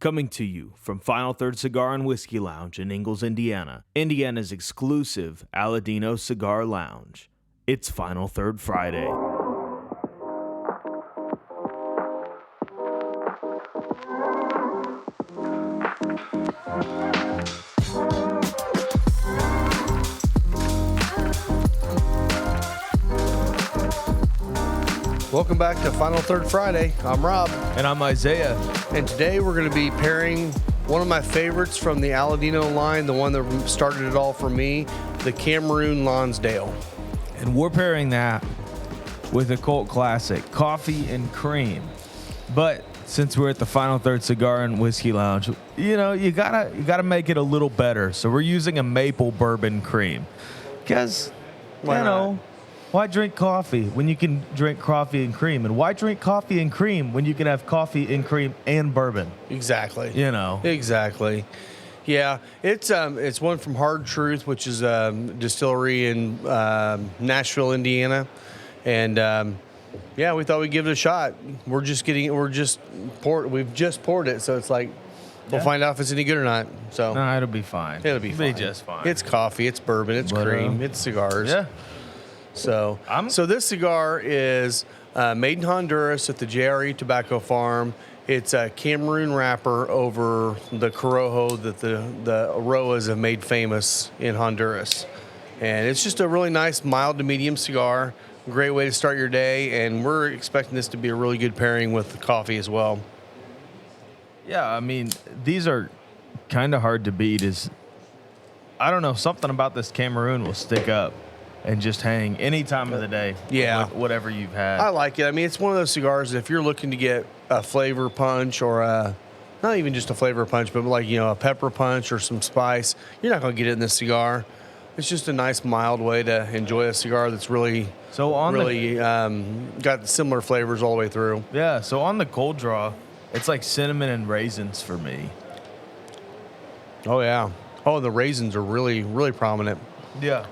Coming to you from Final Third Cigar and Whiskey Lounge in Ingalls, Indiana, Indiana's exclusive Aladino Cigar Lounge. It's Final Third Friday. Welcome back to Final Third Friday. I'm Rob. And I'm Isaiah. And today we're going to be pairing one of my favorites from the Aladino line, the one that started it all for me, the Cameroon Lonsdale. And we're pairing that with a cult classic, coffee and cream. But since we're at the Final Third Cigar and Whiskey Lounge, you know, you gotta make it a little better. So we're using a maple bourbon cream. Because, why drink coffee when you can drink coffee and cream? And why drink coffee and cream when you can have coffee and cream and bourbon? Exactly. You know. Exactly. Yeah, it's one from Hard Truth, which is a distillery in Nashville, Indiana, and we thought we'd give it a shot. We've just poured it, so it's like we'll find out if it's any good or not. So no, it'll be fine. It'll be fine. Just fine. It's coffee, it's bourbon, it's cream, it's cigars. Yeah. So this cigar is made in Honduras at the JRE Tobacco Farm. It's a Cameroon wrapper over the Corojo that the Aroas have made famous in Honduras. And it's just a really nice mild to medium cigar. Great way to start your day, and we're expecting this to be a really good pairing with coffee as well. Yeah, I mean, these are kind of hard to beat. I don't know, something about this Cameroon will stick up and just hang any time of the day. Yeah. Whatever you've had. I like it. I mean, it's one of those cigars that if you're looking to get a flavor punch or not even just a flavor punch, but like, a pepper punch or some spice, you're not going to get it in this cigar. It's just a nice, mild way to enjoy a cigar that's really got similar flavors all the way through. Yeah, so on the cold draw, it's like cinnamon and raisins for me. Oh, yeah. Oh, the raisins are really, really prominent. Yeah.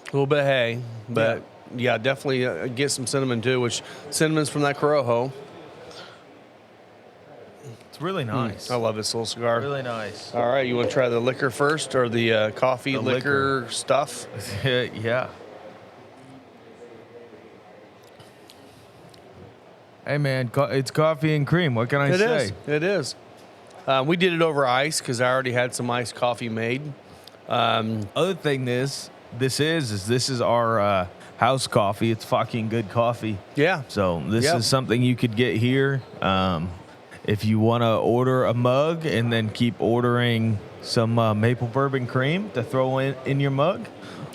A little bit of hay, but yeah definitely get some cinnamon too, which cinnamon's from that Corojo. It's really nice. I love this little cigar. Really nice. All right, you want to try the liquor first or the coffee liquor stuff? Yeah. Hey, man, it's coffee and cream. What can I say? It is. We did it over ice because I already had some iced coffee made. Other thing this is our house coffee. It's fucking good coffee. Yeah. So this is something you could get here. If you want to order a mug and then keep ordering some maple bourbon cream to throw in your mug.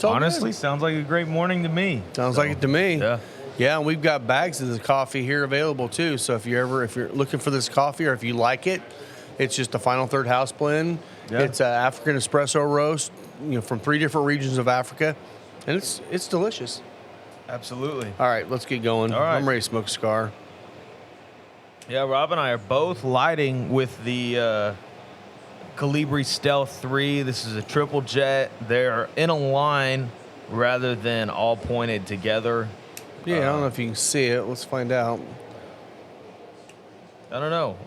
Honestly, good. Sounds like a great morning to me. Sounds like it to me. Yeah. Yeah, and we've got bags of the coffee here available too. So if you're looking for this coffee or if you like it, it's just a Final Third house blend. Yeah. It's an African espresso roast, from 3 different regions of Africa, and it's delicious. Absolutely. All right, let's get going. All right. I'm ready to smoke a cigar. Yeah, Rob and I are both lighting with the Colibri Stealth 3. This is a triple jet. They're in a line rather than all pointed together. Yeah, I don't know if you can see it. Let's find out. I don't know.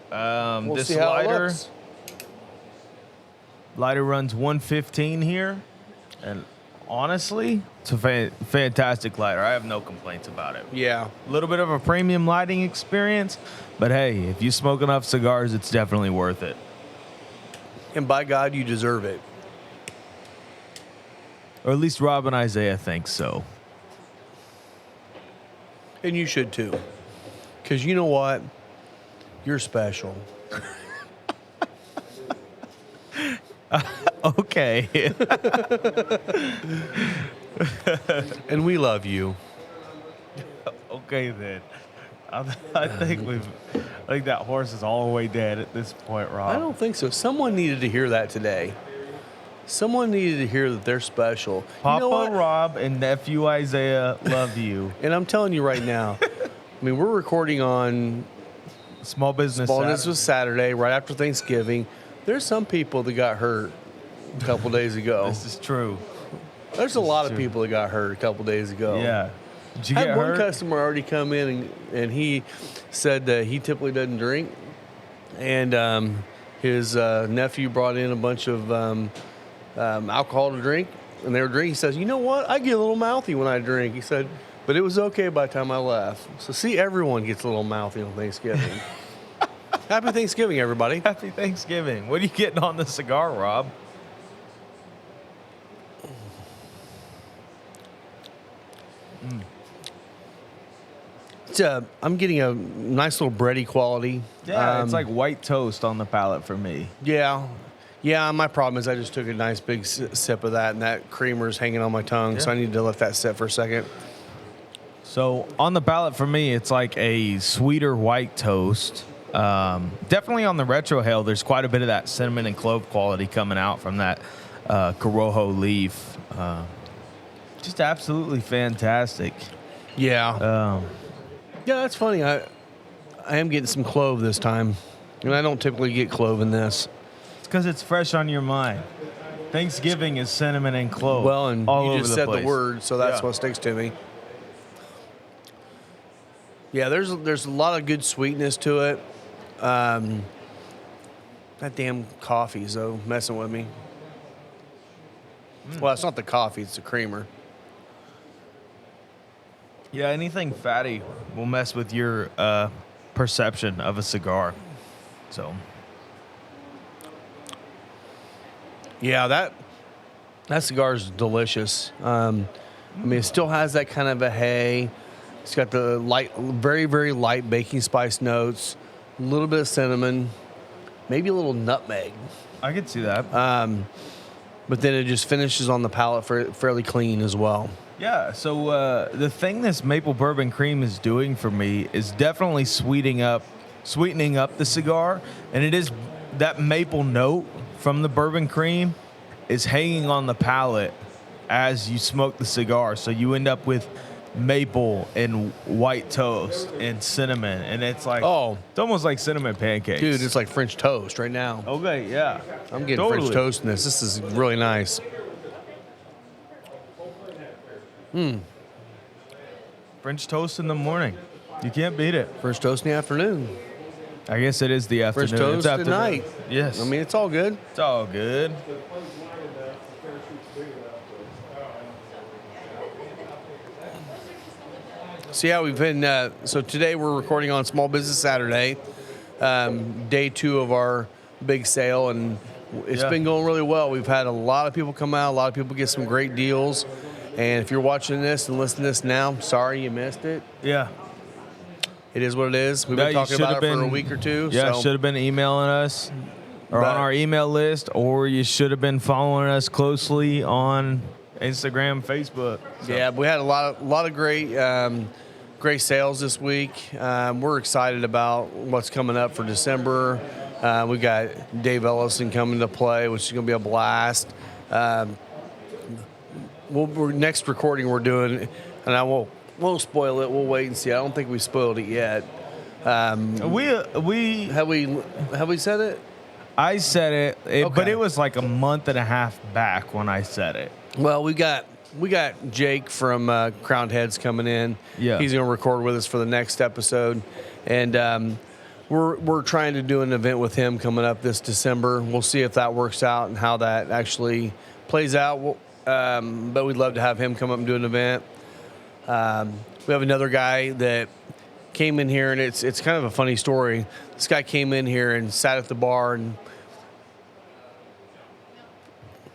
We'll this see how it looks. Lighter runs 115 here, and honestly, it's a fantastic lighter. I have no complaints about it. Yeah. A little bit of a premium lighting experience, but hey, if you smoke enough cigars, it's definitely worth it. And by God, you deserve it. Or at least Rob and Isaiah think so. And you should too. Because you know what? You're special. Okay. And we love you. Okay, then. I think that horse is all the way dead at this point, Rob. I don't think so. Someone needed to hear that today. Someone needed to hear that they're special. Papa Rob and nephew Isaiah love you. And I'm telling you right now, I mean, we're recording on Small Business Saturday, right after Thanksgiving. There's some people that got hurt a couple days ago. This is true. There's a lot of people that got hurt a couple days ago. Yeah. Did you I get had hurt? one customer already come in and he said that he typically doesn't drink, and his nephew brought in a bunch of alcohol to drink, and they were drinking. He says, "You know what? I get a little mouthy when I drink." He said, "But it was okay by the time I left." So see, everyone gets a little mouthy on Thanksgiving. Happy Thanksgiving, everybody. Happy Thanksgiving. What are you getting on the cigar, Rob? I'm getting a nice little bready quality. Yeah, it's like white toast on the palate for me. Yeah. My problem is I just took a nice big sip of that, and that creamer's hanging on my tongue, so I need to let that sit for a second. So on the palate for me, it's like a sweeter white toast. Definitely on the retrohale, there's quite a bit of that cinnamon and clove quality coming out from that Corojo leaf. Just absolutely fantastic. Yeah. Yeah, that's funny. I am getting some clove this time, and I don't typically get clove in this. It's because it's fresh on your mind. Thanksgiving is cinnamon and clove. Well, and all you over just the said place. the word, so that's what sticks to me. Yeah, there's a lot of good sweetness to it. That damn coffee's though messing with me. Well, it's not the coffee; it's the creamer. Yeah, anything fatty will mess with your perception of a cigar. So, yeah, that cigar is delicious. I mean, it still has that kind of a hay. It's got the light, very, very light baking spice notes, a little bit of cinnamon, maybe a little nutmeg. I could see that. But then it just finishes on the palate fairly clean as well. Yeah, so the thing this maple bourbon cream is doing for me is definitely sweetening up the cigar, and it is that maple note from the bourbon cream is hanging on the palate as you smoke the cigar. So you end up with maple and white toast and cinnamon, and it's like it's almost like cinnamon pancakes. Dude, it's like French toast right now. Okay, yeah. I'm getting French toast in this. This is really nice. French toast in the morning. You can't beat it. French toast in the afternoon. I guess it is the afternoon. French toast at night. Yes. I mean, it's all good. It's all good. So yeah, we've been. So today we're recording on Small Business Saturday, day 2 of our big sale, and it's been going really well. We've had a lot of people come out. A lot of people get some great deals. And if you're watching this and listening to this now, sorry you missed it. Yeah. It is what it is. We've been talking about it for a week or two. Yeah, should have been emailing us or on our email list, or you should have been following us closely on Instagram, Facebook. So. Yeah, we had a lot of great sales this week. We're excited about what's coming up for December. We got Dave Ellison coming to play, which is going to be a blast. Next recording we're doing, and I won't spoil it. We'll wait and see. I don't think we spoiled it yet. We have we said it? I said it, okay. But it was like a month and a half back when I said it. Well, we got Jake from Crowned Heads coming in. Yeah, he's going to record with us for the next episode, and we're trying to do an event with him coming up this December. We'll see if that works out and how that actually plays out. But we'd love to have him come up and do an event. We have another guy that came in here, and it's kind of a funny story. This guy came in here and sat at the bar, and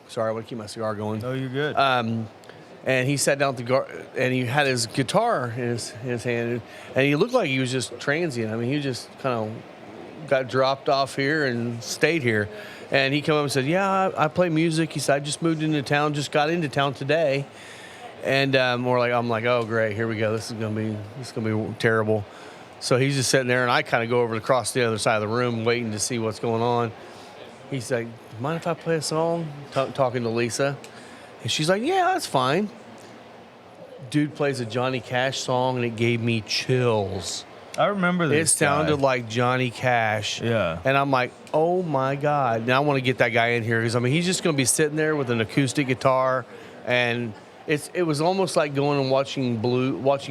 sorry, I want to keep my cigar going. Oh, you're good. And he sat down at the and he had his guitar in his hand, and he looked like he was just transient. I mean, he just kind of got dropped off here and stayed here. And he came up and said, "Yeah, I play music." He said, "I just moved into town, just got into town today." And I'm like, "Oh, great, here we go. This is gonna be terrible." So he's just sitting there, and I kind of go over across the other side of the room, waiting to see what's going on. He's like, "Mind if I play a song?" Talking to Lisa, and she's like, "Yeah, that's fine." Dude plays a Johnny Cash song, and it gave me chills. I remember this. It sounded like Johnny Cash. Yeah. And I'm like, oh my God. Now I want to get that guy in here because, I mean, he's just going to be sitting there with an acoustic guitar. And it was almost like going and watching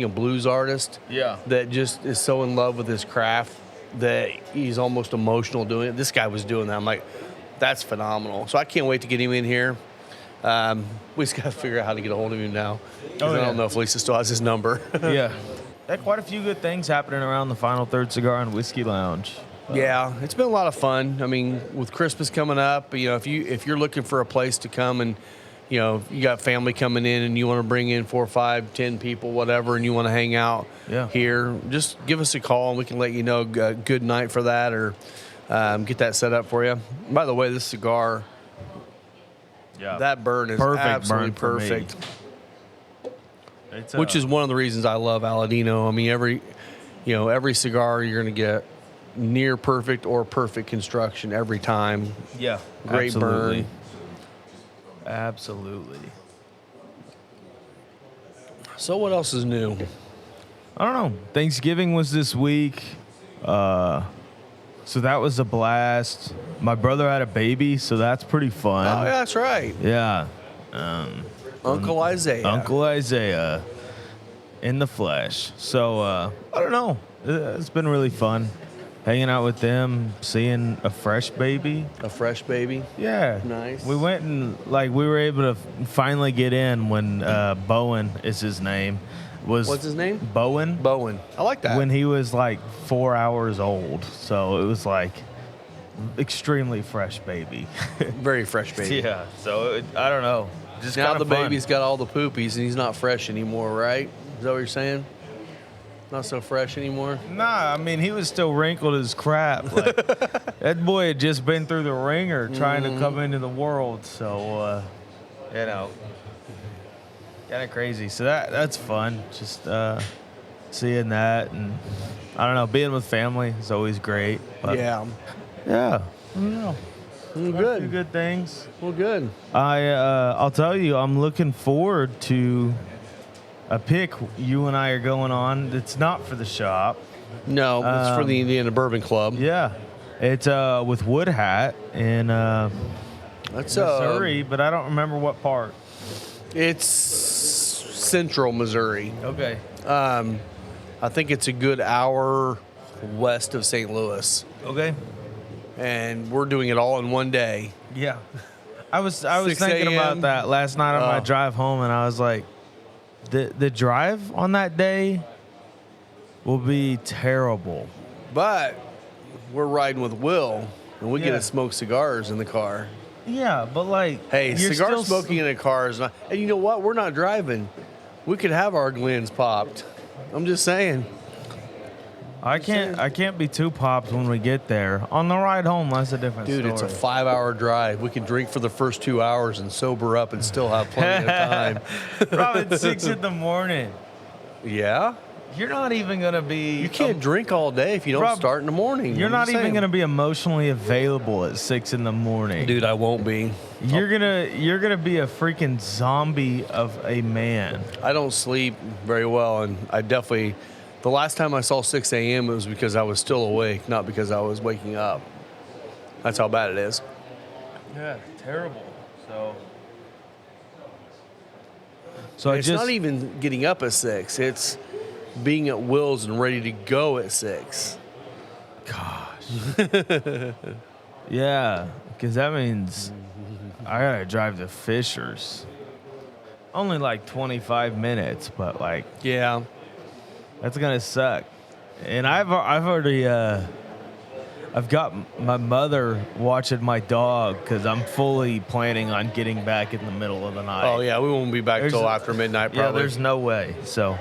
a blues artist. Yeah. That just is so in love with his craft. that he's almost emotional doing it. This guy was doing that. I'm like, that's phenomenal. So I can't wait to get him in here. We just got to figure out how to get a hold of him now. I don't know if Lisa still has his number. Yeah. Had quite a few good things happening around the Final Third Cigar and Whiskey Lounge. Yeah, it's been a lot of fun. I mean, with Christmas coming up, if you're looking for a place to come and, you got family coming in and you want to bring in 4, 5, 10 people, whatever, and you want to hang out here, just give us a call and we can let you know a good night for that or get that set up for you. By the way, this cigar, that burn is perfect absolutely perfect. Which is one of the reasons I love Aladino. I mean, every cigar you're going to get near perfect or perfect construction every time. Yeah, great burn. Absolutely. So what else is new? I don't know. Thanksgiving was this week. So that was a blast. My brother had a baby, so that's pretty fun. Oh, yeah, that's right. Yeah. Uncle Isaiah. Uncle Isaiah in the flesh. So, I don't know. It's been really fun. Hanging out with them, seeing a fresh baby. A fresh baby? Yeah. Nice. We went and, we were able to finally get in when Bowen is his name. What's his name? Bowen. Bowen. I like that. When he was 4 hours old. So it was extremely fresh baby. Very fresh baby. Yeah. So I don't know. Just now the fun. baby's got all the poopies and he's not fresh anymore, right? Is that what you're saying? Not so fresh anymore? Nah, I mean, he was still wrinkled as crap. That boy had just been through the ringer trying to come into the world. So, kind of crazy. So that's fun. Just seeing that. And I don't know, being with family is always great. But yeah. Yeah. I don't know. Good. A few good things. Well, good. I'll tell you, I'm looking forward to a pick you and I are going on. It's not for the shop. No, it's for the Indiana Bourbon Club. Yeah. It's with Wood Hat in that's Missouri, but I don't remember what part. It's central Missouri. Okay. I think it's a good hour west of St. Louis. Okay. And we're doing it all in one day. Yeah. I was thinking about that last night on my drive home, and I was like, the drive on that day will be terrible. But we're riding with Will, and we get to smoke cigars in the car. Yeah, but hey, cigar smoking in a car is not. And you know what? We're not driving. We could have our Glens popped. I'm just saying. I can't be too popped when we get there. On the ride home, that's a different story. Dude, it's a 5-hour drive. We can drink for the first 2 hours and sober up and still have plenty of time. Probably at 6 in the morning. Yeah? You're not even going to be... You can't drink all day if you don't start in the morning. You're not even going to be emotionally available at 6 in the morning. Dude, I won't be. You're gonna be a freaking zombie of a man. I don't sleep very well, and I definitely... The last time I saw 6 a.m. it was because I was still awake, not because I was waking up. That's how bad it is. Yeah, terrible. So it's not even getting up at 6. It's being at Will's and ready to go at 6. Gosh. Yeah, because that means I gotta drive to Fisher's. Only 25 minutes, but yeah. That's gonna suck. And I've already I've got my mother watching my dog because I'm fully planning on getting back in the middle of the night. Oh yeah, we won't be back till after midnight probably. Yeah, there's no way. So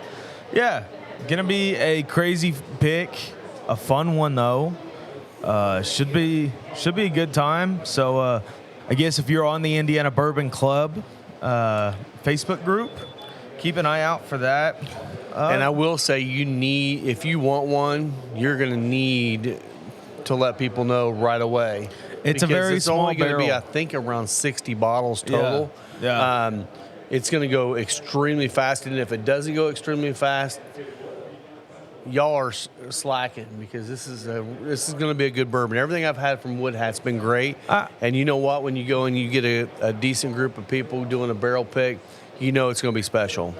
yeah, gonna be a crazy pick, a fun one though. Should be a good time. So I guess if you're on the Indiana Bourbon Club Facebook group, keep an eye out for that. And I will say, if you want one, you're going to need to let people know right away. It's a very small barrel. It's only going to be, I think, around 60 bottles total. Yeah. It's going to go extremely fast, and if it doesn't go extremely fast, y'all are slacking because this is going to be a good bourbon. Everything I've had from Wood Hat's been great. And you know what? When you go and you get a decent group of people doing a barrel pick, you know it's going to be special.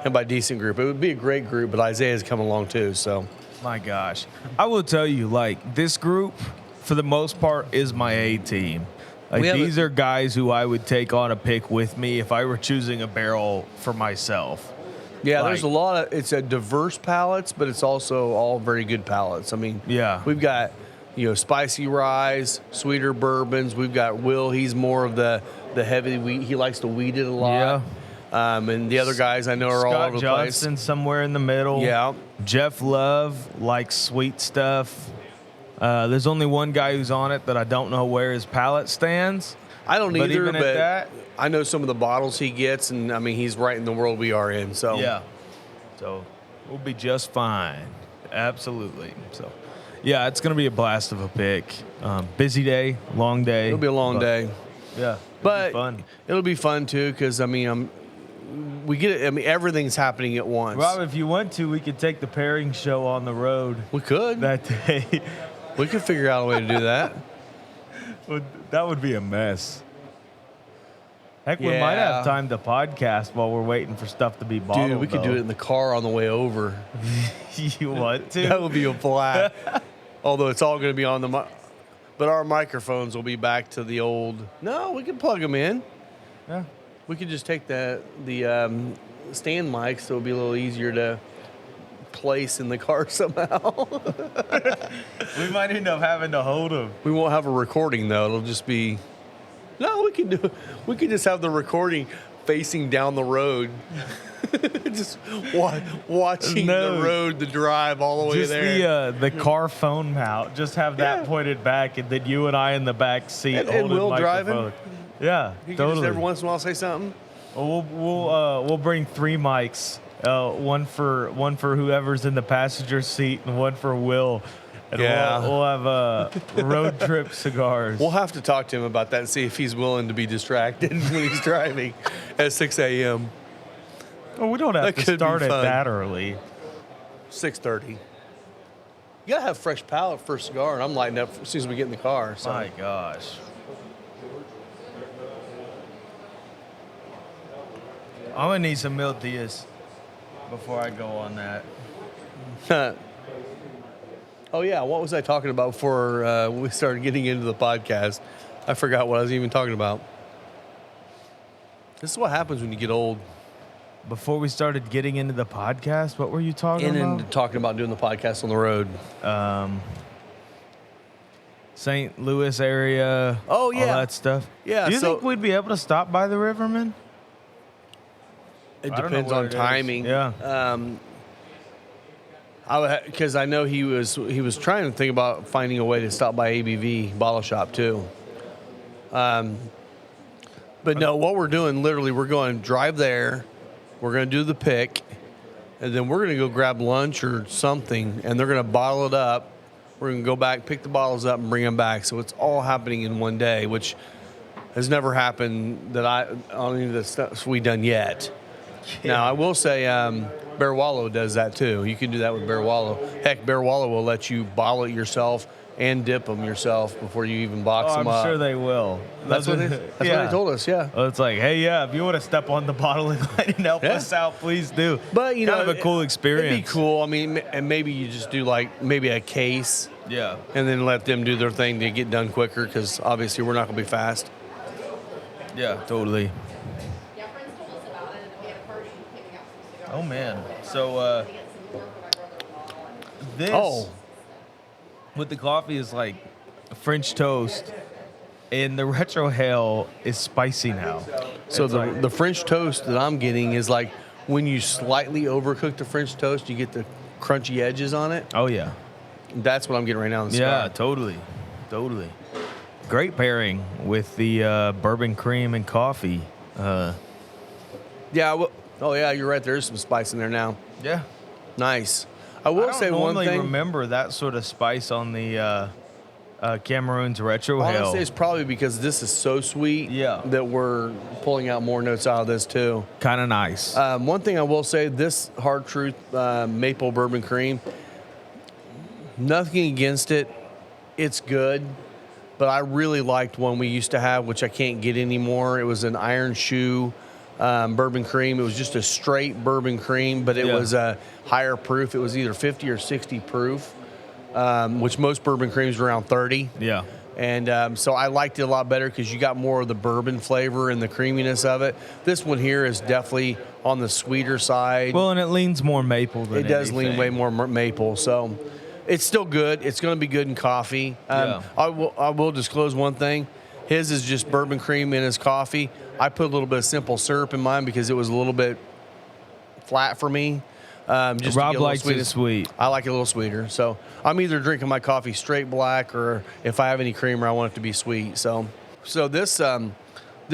And by decent group, it would be a great group, but Isaiah's coming along too. So My gosh. I will tell you, like, this group, for the most part, is my A team. Like, these are guys who I would take on a pick with me if I were choosing a barrel for myself. Yeah, there's a lot of, it's a diverse palates, but it's also all very good palates. I mean, we've got, spicy ryes, sweeter bourbons. We've got Will. He's more of the heavy wheat. He likes to wheat it a lot. Yeah. And the other guys I know are all over the place. Scott Johnson somewhere in the middle. Yeah. Jeff Love likes sweet stuff. There's only one guy who's on it that I don't know where his palate stands. I don't either, even but at that, I know some of the bottles he gets, and I mean, he's right in the world we are in. So yeah, so we'll be just fine. Absolutely. So yeah, it's gonna be a blast of a pick. Busy day, long day. It'll be a long day. Yeah, but fun. It'll be fun too, because I mean, we get it. I mean, everything's happening at once. Rob, if you want to, we could take the pairing show on the road. We could that day. We could figure out a way to do that. That would be a mess. Heck, we might have time to podcast while we're waiting for stuff to be bottled. Dude, we could do it in the car on the way over. You want to? That would be a blast. Although it's all going to be on the but our microphones will be back to the old. No, we can plug them in. Yeah. We could just take the stand mics, so it'll be a little easier to place in the car somehow. We might end up having to hold them. We won't have a recording though. It'll just be. No, we can do. We could just have the recording facing down the road, just watching the road, the drive all the way just there. The car phone mount. Just have that pointed back, and then you and I in the back seat and holding Will microphone. driving. Yeah, you totally. Can just every once in a while say something. Well, we'll bring 3 mics. One for whoever's in the passenger seat, and one for Will. And we'll have road trip cigars. We'll have to talk to him about that and see if he's willing to be distracted when he's driving at 6 a.m. Well, we don't have to start it that early. 6:30. You gotta have fresh palate for a cigar, and I'm lighting up as soon as we get in the car. So. My gosh. I'm gonna need some milk dias before I go on that. Oh, yeah. What was I talking about before we started getting into the podcast? I forgot what I was even talking about. This is what happens when you get old. Before we started getting into the podcast, what were you talking about? Into talking about doing the podcast on the road. St. Louis area. Oh, yeah. All that stuff. Yeah. Do you think we'd be able to stop by the Riverman? It depends on timing. Yeah. Because I know he was trying to think about finding a way to stop by ABV Bottle Shop too. But no, what we're doing, literally, we're going to drive there. We're going to do the pick, and then we're going to go grab lunch or something, and they're going to bottle it up. We're going to go back, pick the bottles up, and bring them back. So it's all happening in one day, which has never happened on any of the stuff we've done yet. Yeah. Now, I will say Bear Wallow does that too. You can do that with Bear Wallow. Heck, Bear Wallow will let you bottle it yourself and dip them yourself before you even box them up. I'm sure they will. That's what they told us, yeah. Well, it's like, hey, if you want to step on the bottle and help us out, please do. But, kind of a cool experience. It'd be cool. I mean, and maybe you just do like maybe a case. Yeah. And then let them do their thing to get done quicker, because obviously we're not going to be fast. Yeah, totally. Oh, man. So, this with the coffee is like French toast, and the retro hell is spicy now. So the French toast that I'm getting is like when you slightly overcook the French toast, you get the crunchy edges on it. Oh, yeah. That's what I'm getting right now in the cigar. Yeah, totally. Great pairing with the bourbon cream and coffee. Yeah, oh, yeah, you're right. There's some spice in there now. Yeah. Nice. I will say one thing. I don't remember that sort of spice on the Cameroon's Retro Hale. Honestly, it's probably because this is so sweet that we're pulling out more notes out of this, too. Kind of nice. One thing I will say, this Hard Truth Maple Bourbon Cream, nothing against it. It's good. But I really liked one we used to have, which I can't get anymore. It was an Iron Shoe bourbon cream. It was just a straight bourbon cream, but it was a higher proof. It was either 50 or 60 proof, which most bourbon creams are around 30. Yeah. And so I liked it a lot better because you got more of the bourbon flavor and the creaminess of it. This one here is definitely on the sweeter side. Well, and it leans more maple than it does lean way more maple. So it's still good. It's going to be good in coffee. I will disclose one thing. His is just bourbon cream in his coffee. I put a little bit of simple syrup in mine because it was a little bit flat for me. Just Rob likes it sweet. I like it a little sweeter. So I'm either drinking my coffee straight black, or if I have any creamer, I want it to be sweet. So this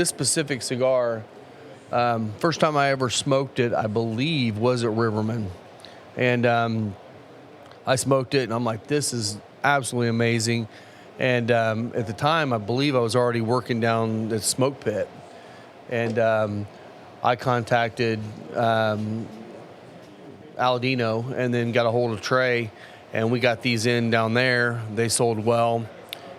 specific cigar, first time I ever smoked it, I believe, was at Riverman. And I smoked it, and I'm like, this is absolutely amazing. And at the time, I believe I was already working down the smoke pit. And I contacted Aladino and then got a hold of Trey, and we got these in down there. They sold well,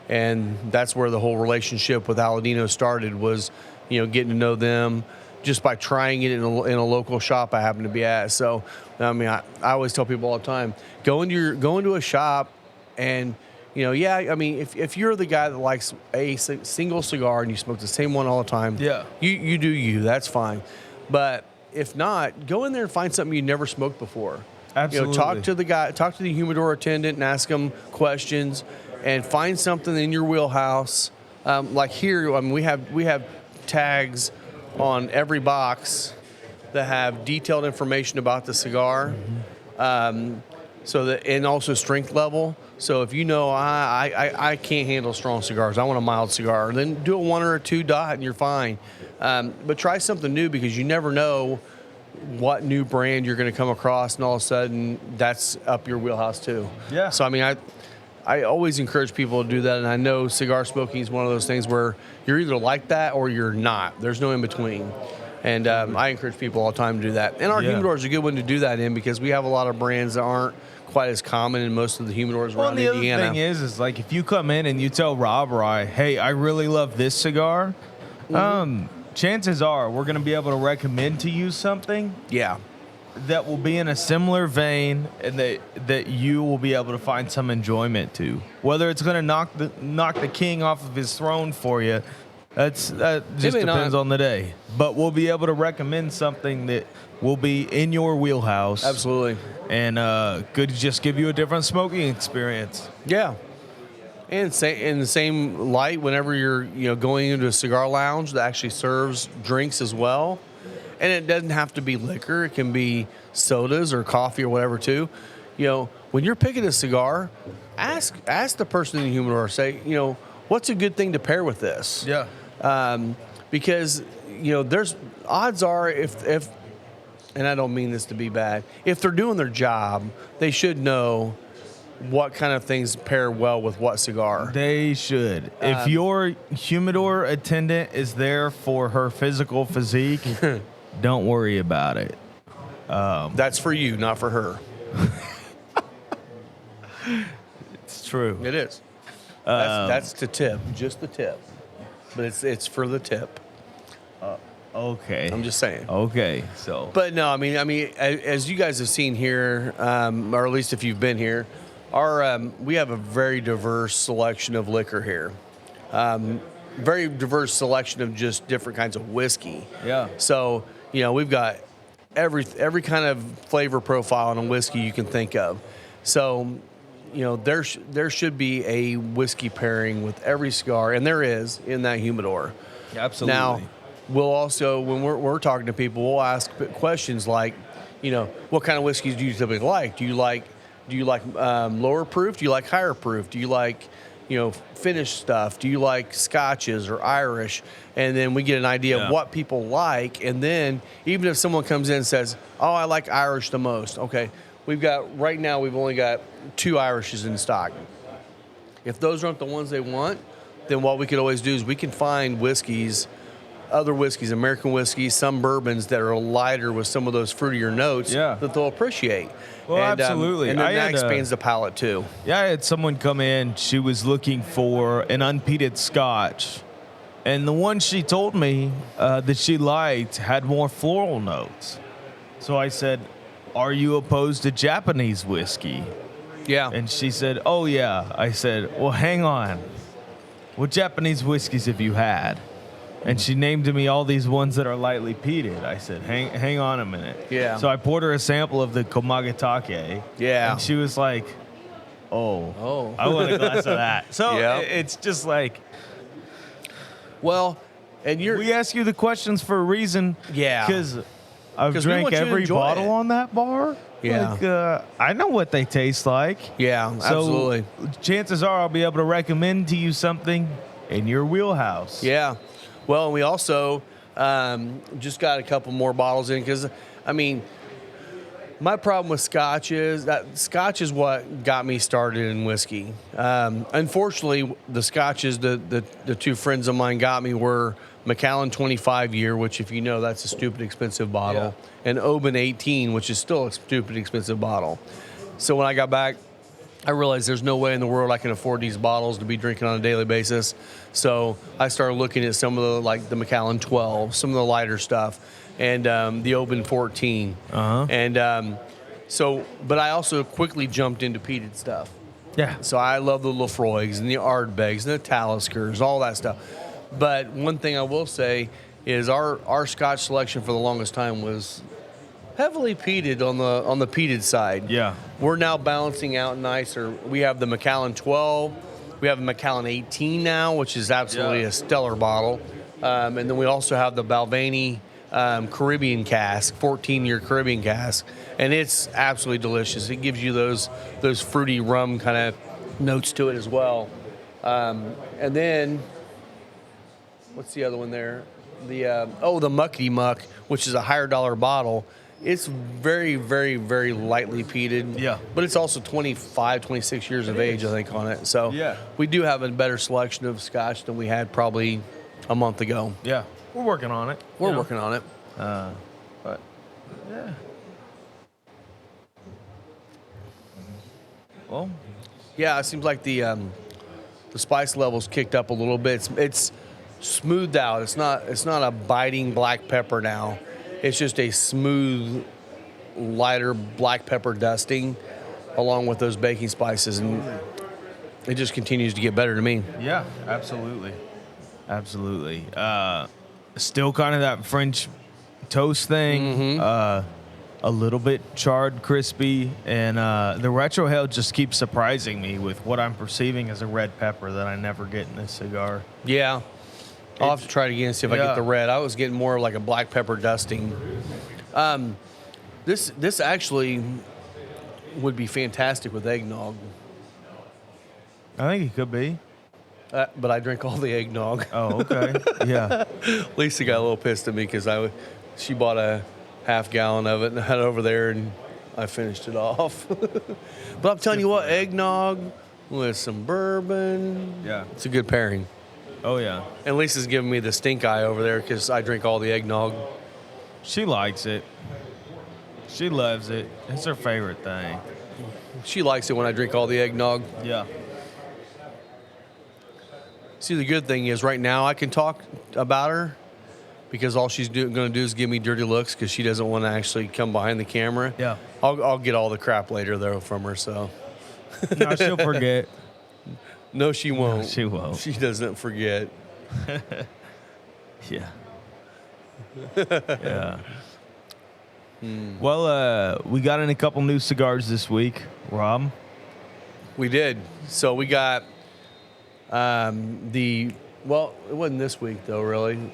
and that's where the whole relationship with Aladino started, was, getting to know them just by trying it in a local shop I happened to be at. So, I mean, I always tell people all the time, go into a shop and, if you're the guy that likes a single cigar and you smoke the same one all the time, you do you, that's fine. But if not, go in there and find something you never smoked before. Absolutely. Talk to the humidor attendant and ask them questions, and find something in your wheelhouse. Like here, I mean, we have tags on every box that have detailed information about the cigar, and also strength level. So if I can't handle strong cigars, I want a mild cigar, then do a 1 or a 2 dot and you're fine. But try something new, because you never know what new brand you're going to come across, and all of a sudden that's up your wheelhouse too. Yeah. So I mean, I always encourage people to do that, and I know cigar smoking is one of those things where you're either like that or you're not. There's no in between. And I encourage people all the time to do that. And our humidor is a good one to do that in, because we have a lot of brands that aren't quite as common in most of the humidors around Indiana. The other thing is like, if you come in and you tell Rob or I, hey, I really love this cigar, chances are we're going to be able to recommend to you something that will be in a similar vein, and that you will be able to find some enjoyment to. Whether it's going to knock the king off of his throne for you, that just depends on the day. But we'll be able to recommend something that will be in your wheelhouse. Absolutely. And could just give you a different smoking experience. Yeah. And in the same light, whenever you're going into a cigar lounge that actually serves drinks as well, and it doesn't have to be liquor, it can be sodas or coffee or whatever too. When you're picking a cigar, ask the person in the humidor, say, what's a good thing to pair with this? Yeah. Because there's odds are, if and I don't mean this to be bad, if they're doing their job, they should know what kind of things pair well with what cigar. They should. If your humidor attendant is there for her physical physique, don't worry about it. That's for you, not for her. It's true. It is. That's the tip, just the tip. But it's for the tip. Okay. I'm just saying. Okay. So. But no, I mean, as you guys have seen here, or at least if you've been here, we have a very diverse selection of liquor here. Very diverse selection of just different kinds of whiskey. Yeah. So, we've got every kind of flavor profile in a whiskey you can think of. So, there should be a whiskey pairing with every cigar, and there is in that humidor. Absolutely. Now, we'll also, when we're talking to people, we'll ask questions like, what kind of whiskeys do you typically like? Do you like lower proof? Do you like higher proof? Do you like, finished stuff? Do you like Scotches or Irish? And then we get an idea of what people like. And then even if someone comes in and says, oh, I like Irish the most. Okay, we've only got 2 Irishes in stock. If those aren't the ones they want, then what we could always do is we can find other whiskeys, American whiskeys, some bourbons that are lighter with some of those fruitier notes that they'll appreciate. Well, absolutely. And then that expands the palate too. Yeah, I had someone come in. She was looking for an unpeated Scotch And the one she told me that she liked had more floral notes. So I said, "Are you opposed to Japanese whiskey?" Yeah. And she said, "Oh, yeah." I said, "Well, hang on. What Japanese whiskeys have you had?" And she named to me all these ones that are lightly peated. I said, hang on a minute. Yeah. So I poured her a sample of the Komagatake. Yeah. And she was like, oh, I want a glass of that. So it's just like, well, and we ask you the questions for a reason. Yeah. Because I've 'Cause we drank want you to every enjoy bottle it. on that bar. Yeah. Like, I know what they taste like. Yeah, So absolutely. chances are I'll be able to recommend to you something in your wheelhouse. Yeah. Well, and we also just got a couple more bottles in because, I mean, my problem with Scotch is that Scotch is what got me started in whiskey. Unfortunately, the Scotches the two friends of mine got me were Macallan 25 year, which, if you know, that's a stupid expensive bottle, and Oban 18, which is still a stupid expensive bottle. So when I got back, I realized there's no way in the world I can afford these bottles to be drinking on a daily basis. So I started looking at some of the, like the Macallan 12, some of the lighter stuff, and the Oban 14. And but I also quickly jumped into peated stuff. Yeah. So I love the Lafroigs and the Ardbegs and the Taliskers, all that stuff. But one thing I will say is our Scotch selection for the longest time was heavily peated on the peated side. Yeah. We're now balancing out nicer. We have the Macallan 12. We have the Macallan 18 now, which is absolutely a stellar bottle. And then we also have the Balvenie Caribbean cask, 14-year Caribbean cask. And it's absolutely delicious. It gives you those fruity rum kind of notes to it as well. And then, what's the other one there? The Muckety Muck, which is a higher dollar bottle. It's very, very, very lightly peated. Yeah. But it's also 25, 26 years of age, I think, on it. So we do have a better selection of Scotch than we had probably a month ago. Yeah. We're working on it. We're working on it. But, yeah. Well. Yeah, it seems like the spice levels kicked up a little bit. It's smoothed out. It's not a biting black pepper now. It's just a smooth, lighter black pepper dusting along with those baking spices, and it just continues to get better to me. Yeah, absolutely. Absolutely. Still kind of that French toast thing. A little bit charred, crispy, and the retrohale just keeps surprising me with what I'm perceiving as a red pepper that I never get in this cigar. Yeah. I'll have to try it again and see if I get the red. I was getting more like a black pepper dusting. This actually would be fantastic with eggnog. I think it could be. But I drink all the eggnog. Oh, okay. Yeah. Lisa got a little pissed at me because she bought a half gallon of it and had it over there, and I finished it off. But I'm telling you what, eggnog with some bourbon. Yeah. It's a good pairing. Oh, yeah. And Lisa's giving me the stink eye over there because I drink all the eggnog. She likes it. She loves it. It's her favorite thing. She likes it when I drink all the eggnog. Yeah. See, the good thing is right now I can talk about her because all she's going to do is give me dirty looks because she doesn't want to actually come behind the camera. Yeah. I'll get all the crap later, though, from her, so. No, she'll forget. No, she won't. No, she won't. She doesn't forget. Yeah. Yeah. Well, we got in a couple new cigars this week, Rob. We did. So we got it wasn't this week, though, really.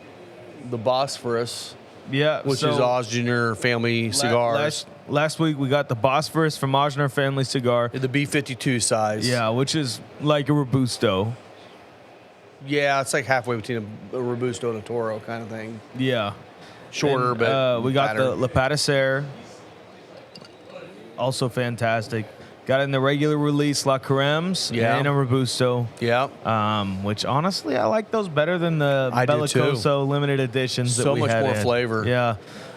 The Bosphorus. Yeah. Which is Osgener family cigars. Last week we got the Bosphorus from Osgener family cigar. The B52 size. Yeah, which is like a Robusto. Yeah, it's like halfway between a Robusto and a Toro kind of thing. Yeah. Shorter, and, but we got fatter. the Le Pâtisserie. Also fantastic. Got in the regular release La Creme's and a Robusto. Yeah. Which honestly I like those better than the Bellicoso limited editions that we had. So much more flavor. Yeah.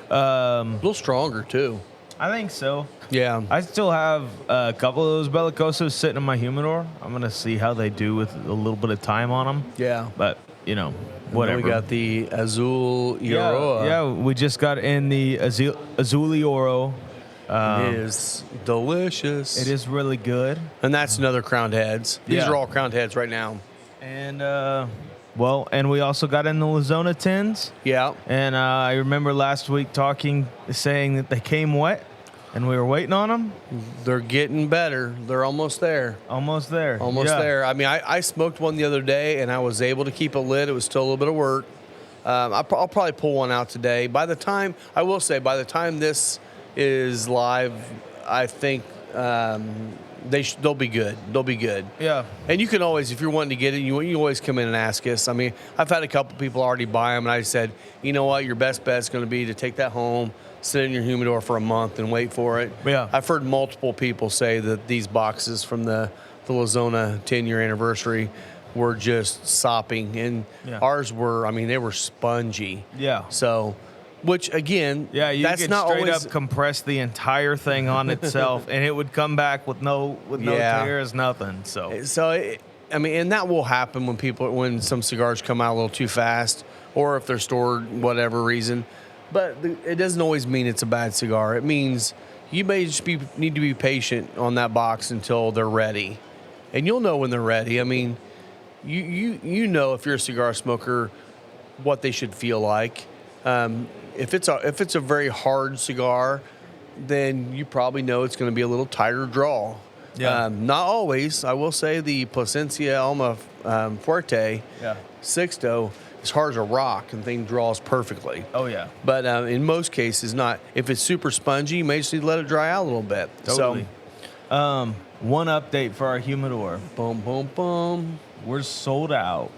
A little stronger too. I think so. Yeah. I still have a couple of those Bellicosos sitting in my humidor. I'm going to see how they do with a little bit of time on them. Yeah. But whatever. We got the Azul Iroa. Yeah, we just got in the Azul Oro. It is delicious. It is really good. And that's another crowned heads. These are all crowned heads right now. And, and we also got in the Lazona tins. Yeah. And I remember last week saying that they came wet, and we were waiting on them. They're getting better. They're almost there. Almost there. Almost there. I mean, I smoked one the other day, and I was able to keep it lit. It was still a little bit of work. I'll probably pull one out today. By the time this is live, I think they'll be good. They'll be good. Yeah. And you can always, if you're wanting to get it, you always come in and ask us. I mean, I've had a couple people already buy them, and I said, you know what, your best bet is going to be to take that home, sit in your humidor for a month, and wait for it. Yeah. I've heard multiple people say that these boxes from the Lazona 10-year anniversary were just sopping, and ours were, they were spongy. Yeah. So, which again, you that's could not straight always up compress the entire thing on itself, and it would come back with no tears, nothing. And that will happen when some cigars come out a little too fast, or if they're stored whatever reason. But it doesn't always mean it's a bad cigar. It means you may just need to be patient on that box until they're ready, and you'll know when they're ready. I mean, you know if you're a cigar smoker what they should feel like. If it's a very hard cigar, then you probably know it's going to be a little tighter draw. Yeah. Not always. I will say the Plasencia Alma Fuerte Sixto is hard as a rock and thing draws perfectly. Oh, yeah. But in most cases, not. If it's super spongy, you may just need to let it dry out a little bit. Totally. So, one update for our humidor. Boom, boom, boom. We're sold out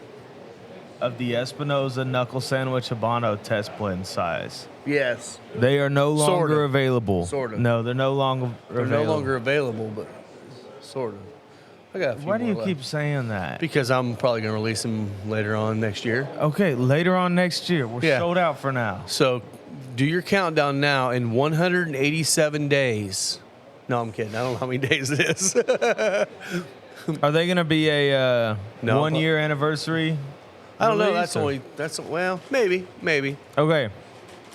of the Espinosa Knuckle Sandwich Habano test blend size. Yes. They are no longer available. Sort of. No, they're no longer available. They're no longer available, but sort of. I got a few Why do you left. keep saying that? Because I'm probably going to release them later on next year. Okay, later on next year. We're sold out for now. So do your countdown now in 187 days. No, I'm kidding. I don't know how many days it is. Are they going to be a No, 1 year anniversary? I don't know. release, Well, maybe. Okay.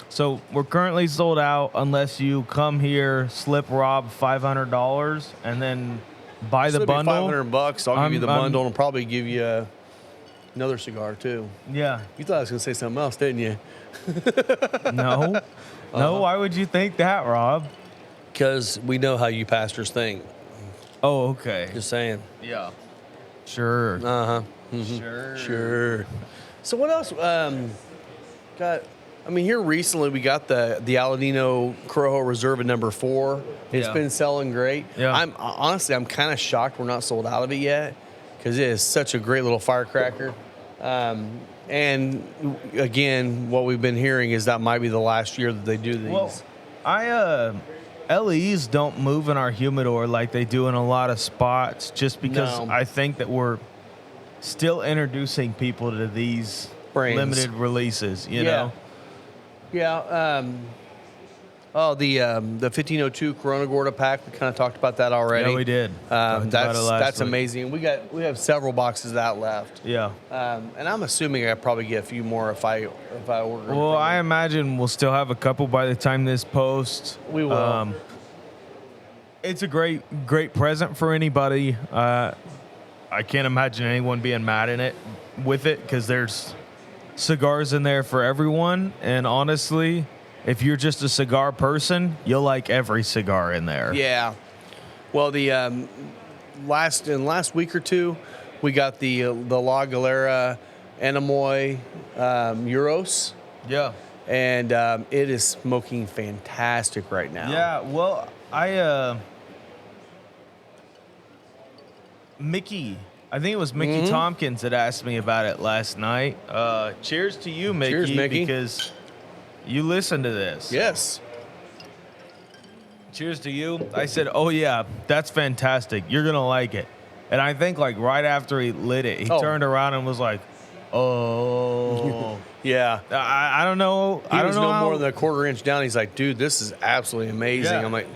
So we're currently sold out unless you come here, slip Rob $500, and then buy the bundle. $500. I'll give you the bundle and probably give you another cigar too. Yeah. You thought I was going to say something else, didn't you? No. No, why would you think that, Rob? Because we know how you pastors think. Oh, okay. Just saying. Yeah. Sure. Uh-huh. Mm-hmm. Sure. So what else? Here recently we got the Aladino Corojo Reserva number 4. It's been selling great. Yeah. I'm kind of shocked we're not sold out of it yet because it is such a great little firecracker. And again, what we've been hearing is that might be the last year that they do these. Well, LEs don't move in our humidor like they do in a lot of spots just because I think that we're still introducing people to these brands. Limited releases, you know? Yeah. The 1502 Corona Gorda pack, we kind of talked about that already. Yeah, we did. That's amazing. We have several boxes of that left. Yeah. And I'm assuming I'll probably get a few more if I order. Well, I imagine we'll still have a couple by the time this posts. We will. It's a great present for anybody. I can't imagine anyone being mad with it because there's cigars in there for everyone. And honestly, if you're just a cigar person, you'll like every cigar in there. Yeah. Well, the last week or two, we got the La Galera Anamoy Euros. Yeah. And it is smoking fantastic right now. Yeah. Well, I think it was Mickey Tompkins that asked me about it last night. Cheers to you, Mickey. Cheers, Mickey. Because you listen to this. Yes. Cheers to you. I said, oh, yeah, that's fantastic. You're going to like it. And I think, like, right after he lit it, he turned around and was like, oh. Yeah. I don't know. He was no more than a quarter inch down. He's like, dude, this is absolutely amazing. Yeah. I'm like,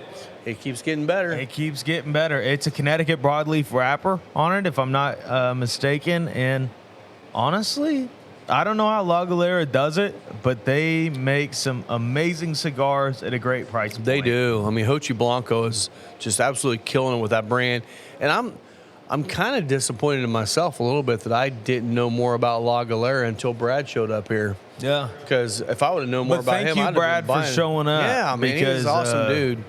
it keeps getting better. It keeps getting better. It's a Connecticut broadleaf wrapper on it, if I'm not mistaken. And honestly, I don't know how La Galera does it, but they make some amazing cigars at a great price point. They do. I mean, Hochi Blanco is just absolutely killing it with that brand. And I'm kind of disappointed in myself a little bit that I didn't know more about La Galera until Brad showed up here. Yeah. Because if I would have known more about him, thank you, I'd Brad, have been buying. for showing up. Yeah, man, he's an awesome dude.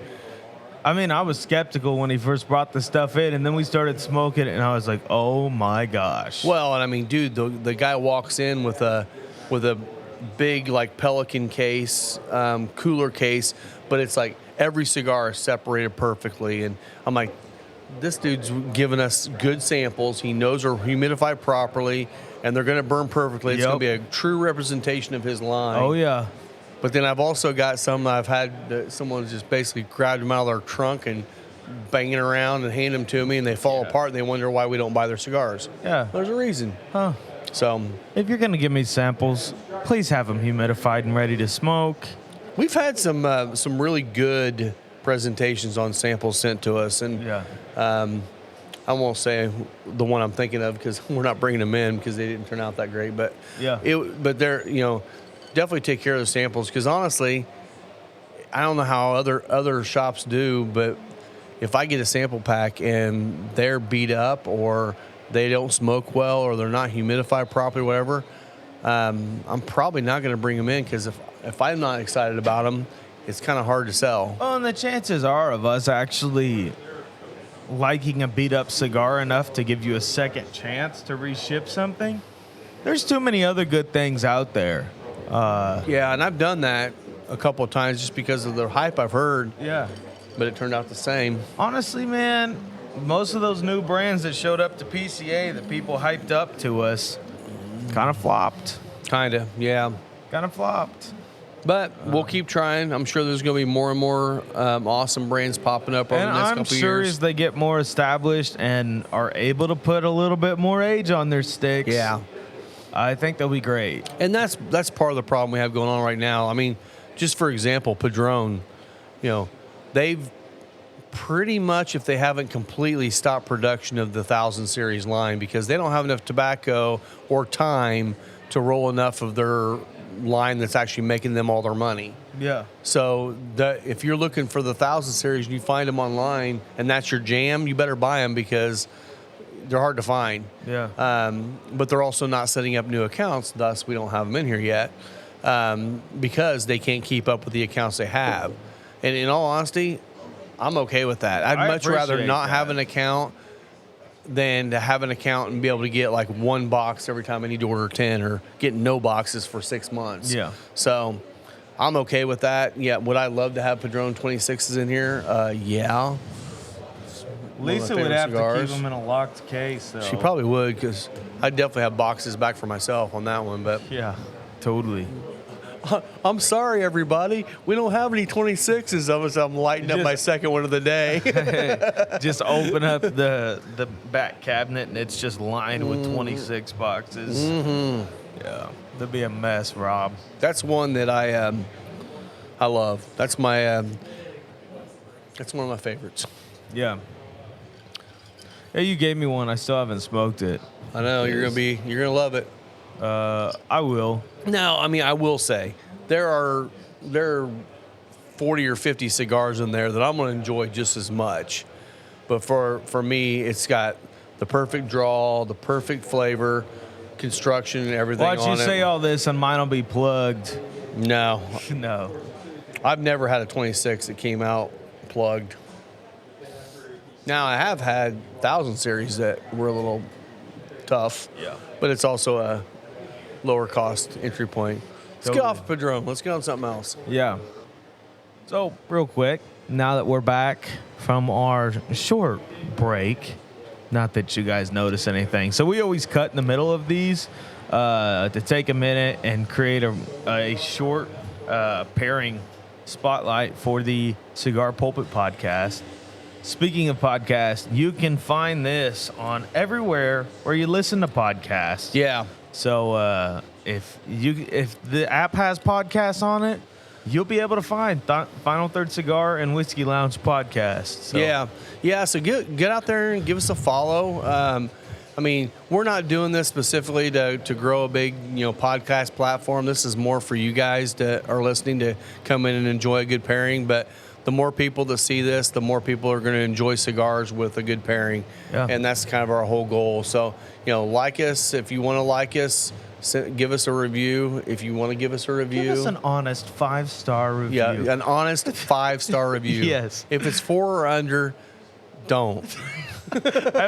I mean, I was skeptical when he first brought the stuff in, and then we started smoking it, and I was like, oh, my gosh. Well, and I mean, dude, the guy walks in with a big, like, Pelican case, cooler case, but it's like every cigar is separated perfectly. And I'm like, this dude's giving us good samples. He knows they're humidified properly, and they're going to burn perfectly. It's going to be a true representation of his line. Oh, yeah. But then I've also got some I've had that someone's just basically grabbed them out of their trunk and banging around and hand them to me, and they fall apart, and they wonder why we don't buy their cigars. Yeah. There's a reason. Huh. So if you're going to give me samples, please have them humidified and ready to smoke. we've had some really good presentations on samples sent to us, and I won't say the one I'm thinking of because we're not bringing them in because they didn't turn out that great. But but they're definitely take care of the samples because honestly, I don't know how other shops do, but if I get a sample pack and they're beat up or they don't smoke well or they're not humidified properly, whatever, I'm probably not going to bring them in because if I'm not excited about them, it's kind of hard to sell. Well, and the chances are of us actually liking a beat-up cigar enough to give you a second chance to reship something, there's too many other good things out there. Yeah, and I've done that a couple of times just because of the hype I've heard. Yeah. But it turned out the same. Honestly, man, most of those new brands that showed up to PCA that people hyped up to us kind of flopped. Kind of, yeah. Kind of flopped. But we'll keep trying. I'm sure there's going to be more and more awesome brands popping up over the next couple of years. And I'm sure as they get more established and are able to put a little bit more age on their sticks, I think they'll be great. And that's part of the problem we have going on right now. I mean, just for example, Padron, they've pretty much, if they haven't completely stopped production of the 1000 series line because they don't have enough tobacco or time to roll enough of their line that's actually making them all their money. Yeah. So if you're looking for the 1000 series and you find them online and that's your jam, you better buy them because they're hard to find. Yeah. But they're also not setting up new accounts, thus we don't have them in here yet because they can't keep up with the accounts they have. And in all honesty, I'm okay with that. I'd much rather not have an account than to have an account and be able to get like one box every time I need to order 10 or get no boxes for 6 months. Yeah. So I'm okay with that. Yeah. Would I love to have Padron 26s in here? Yeah. Lisa would have to keep them in a locked case, though. She probably would because I'd definitely have boxes back for myself on that one. But yeah, totally. I'm sorry, everybody. We don't have any 26s of us. I'm lighting up my second one of the day. Just open up the back cabinet, and it's just lined with 26 boxes. Mm-hmm. Yeah, that'd be a mess, Rob. That's one that I love. That's my that's one of my favorites. Yeah. Hey, you gave me one. I still haven't smoked it. I know you're gonna love it. I will. No, I mean I will say there are 40 or 50 cigars in there that I'm gonna enjoy just as much. But for me, it's got the perfect draw, the perfect flavor, construction, and everything. Why'd you say all this and mine will be plugged? No. No. I've never had a 26 that came out plugged. Now, I have had 1000 series that were a little tough. Yeah. But it's also a lower cost entry point. Let's get off of Padron. Let's get on something else. Yeah. So, real quick, now that we're back from our short break, not that you guys notice anything. So, we always cut in the middle of these to take a minute and create a short pairing spotlight for the Cigar Pulpit podcast. Speaking of podcasts, you can find this on everywhere where you listen to podcasts. Yeah. So if the app has podcasts on it, you'll be able to find Final Third Cigar and Whiskey Lounge podcast. So. Yeah. So get out there and give us a follow. I mean, we're not doing this specifically to grow a big, podcast platform. This is more for you guys that are listening to come in and enjoy a good pairing. But the more people that see this, the more people are going to enjoy cigars with a good pairing. Yeah. And that's kind of our whole goal. So, like us. If you want to like us, give us a review. If you want to give us a review. Give us an honest 5-star review. Yeah, an honest 5-star review. Yes. If it's 4 or under, don't. I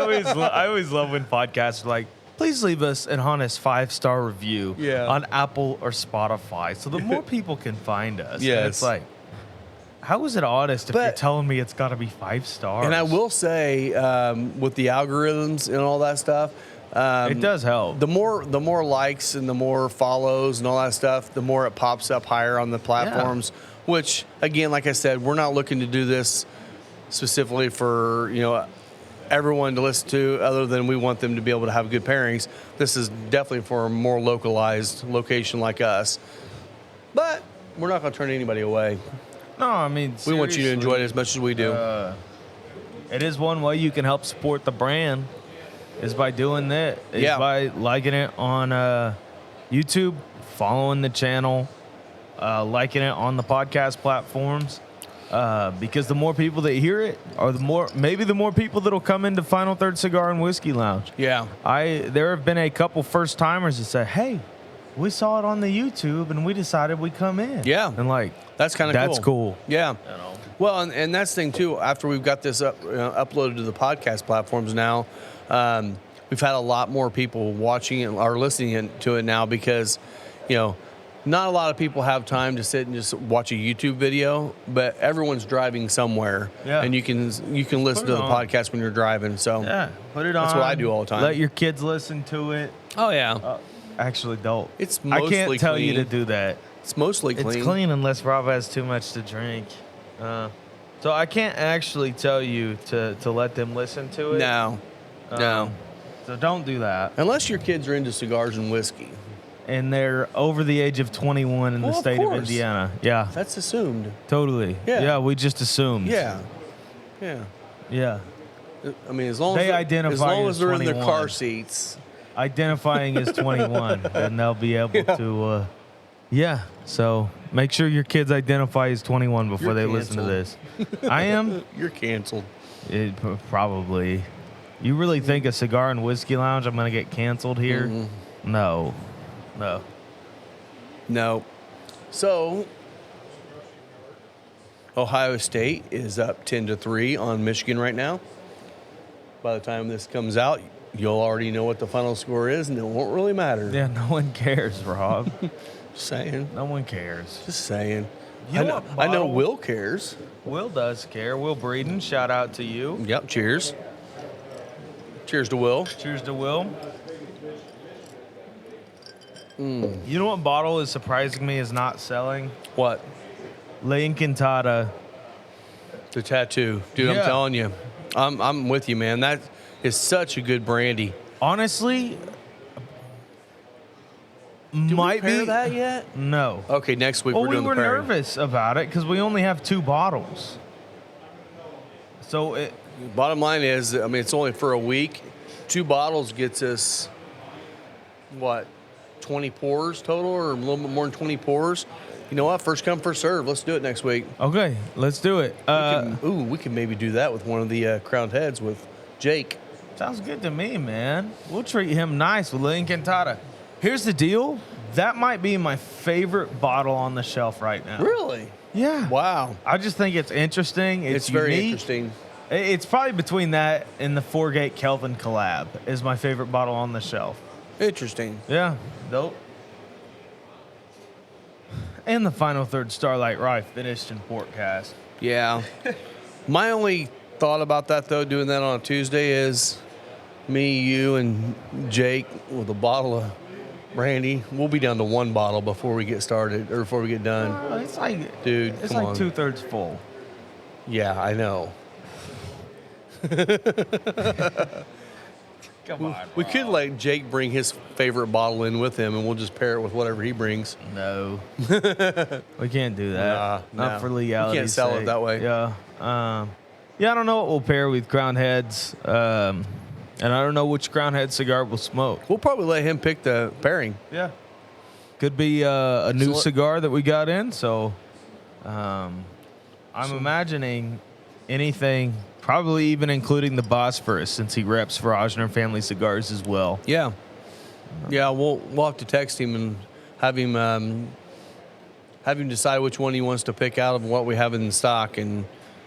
always love when podcasts are like, please leave us an honest 5-star review on Apple or Spotify so the more people can find us. Yes. And it's like, how is it honest if you're telling me it's got to be 5 stars? And I will say, with the algorithms and all that stuff, it does help. The more likes and the more follows and all that stuff, the more it pops up higher on the platforms. Yeah. Which, again, like I said, we're not looking to do this specifically for everyone to listen to, other than we want them to be able to have good pairings. This is definitely for a more localized location like us. But we're not going to turn anybody away. No, I mean, we want you to enjoy it as much as we do. It is one way you can help support the brand is by doing that. By liking it on YouTube, following the channel, liking it on the podcast platforms. Because the more people that hear it, or the more people that'll come into Final Third Cigar and Whiskey Lounge. Yeah. There have been a couple first timers that said, "Hey, we saw it on the YouTube and we decided we'd come in." Yeah. And that's kind of cool. That's cool. Yeah. Well, and that's the thing too. After we've got this uploaded to the podcast platforms now, we've had a lot more people watching it or listening to it now because, not a lot of people have time to sit and just watch a YouTube video, but everyone's driving somewhere, and you can listen to the podcast when you're driving. So put it on. That's what I do all the time. Let your kids listen to it. Oh yeah. Actually, don't. It's mostly I can't tell clean. you to do that. It's mostly clean. It's clean unless Rob has too much to drink. So I can't actually tell you to let them listen to it. No. So don't do that. Unless your kids are into cigars and whiskey. And they're over the age of 21 in the state of Indiana. Yeah. That's assumed. Totally. Yeah, we just assumed. Yeah. I mean, as long as they're in their car seats. Identifying as 21, and they'll be able to, So make sure your kids identify as 21 before they listen to this. I am. You're canceled. Probably. You really think a Cigar and Whiskey Lounge, I'm going to get canceled here? Mm-hmm. No. So, Ohio State is up 10-3 on Michigan right now. By the time this comes out, you'll already know what the final score is, and it won't really matter. Yeah, no one cares, Rob. Just saying. No one cares. Just saying. I know Will cares. Will does care. Will Breeden, shout out to you. Yep, cheers. Cheers to Will. Cheers to Will. You know what bottle is surprising me is not selling? What? La Encantada. The tattoo. Dude, I'm telling you. I'm with you, man. That is such a good brandy. Honestly, Did we pair that yet? No. Okay, next week we're doing the pairing. We were nervous about it because we only have 2 bottles. So bottom line is, I mean, it's only for a week. 2 bottles gets us, 20 pours total, or a little bit more than 20 pours. You know what? First come, first serve. Let's do it next week. Okay, let's do it. We can maybe do that with one of the crowned heads with Jake. Sounds good to me, man. We'll treat him nice with La Encantada. Here's the deal. That might be my favorite bottle on the shelf right now. Really? Yeah. Wow. I just think it's interesting. It's very unique. interesting. It's probably between that and the 4-Gate Kelvin collab is my favorite bottle on the shelf. Interesting. Yeah. Dope. And the Final Third Starlight Rye finished in port cast. Yeah. My only thought about that, though, doing that on a Tuesday is me, you, and Jake with a bottle of brandy. We'll be down to 1 bottle before we get started, or before we get done. It's like, dude, it's come like on. 2/3 full. Yeah, I know. Come on, we could let Jake bring his favorite bottle in with him, and we'll just pair it with whatever he brings. No. We can't do that. Not for legality. You can't sell it that way. Yeah. I don't know what we'll pair with crowned heads. And I don't know which Crown Head cigar will smoke. We'll probably let him pick the pairing. Yeah. Could be a new cigar that we got in. So I'm imagining anything, probably even including the Bosphorus, since he reps for Osner Family Cigars as well. Yeah. Yeah, we'll have to text him and have him decide which one he wants to pick out of what we have in stock, and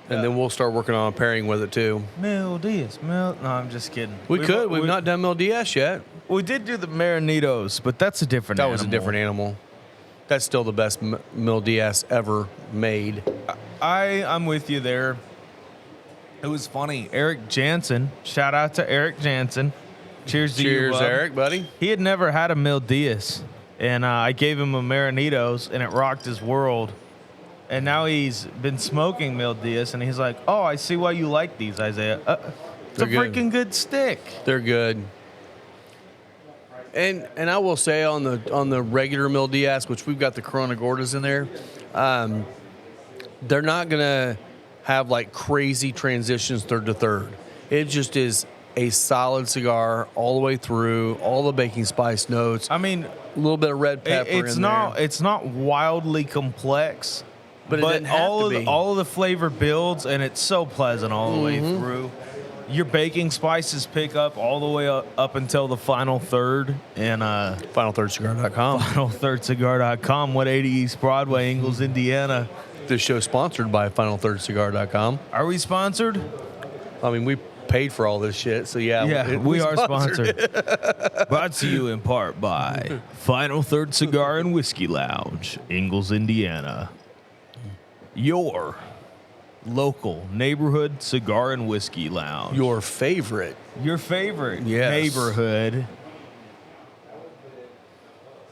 then we'll start working on a pairing with it too. Mil Diaz. No, I'm just kidding. We've not done Mil Diaz yet. We did do the Marinitos, but that's a different animal. That was a different animal. That's still the best Mil Diaz ever made. I'm with you there. It was funny. Eric Jansen, shout out to Eric Jansen. Cheers to you, Cheers, Eric, buddy. He had never had a Mil Diaz, and I gave him a Marinitos, and it rocked his world. And now he's been smoking Mil Diaz, and he's like, "Oh, I see why you like these, Isaiah. It's a freaking good stick. They're good." And I will say on the regular Mil Diaz, which we've got the Corona Gordas in there, they're not gonna have like crazy transitions third to third. It just is a solid cigar all the way through, all the baking spice notes. I mean, a little bit of red pepper in there. It's not wildly complex, but it doesn't have to be. All of the flavor builds, and it's so pleasant all the way through. Your baking spices pick up all the way up until the final third. And FinalThirdCigar.com. FinalThirdCigar.com, 180 East Broadway, Ingalls, Indiana. This show's sponsored by FinalThirdCigar.com. Are we sponsored? I mean, we paid for all this shit, so yeah. We are sponsored. Brought to you in part by Final Third Cigar and Whiskey Lounge, Ingalls, Indiana. Your local neighborhood cigar and whiskey lounge. Your favorite neighborhood.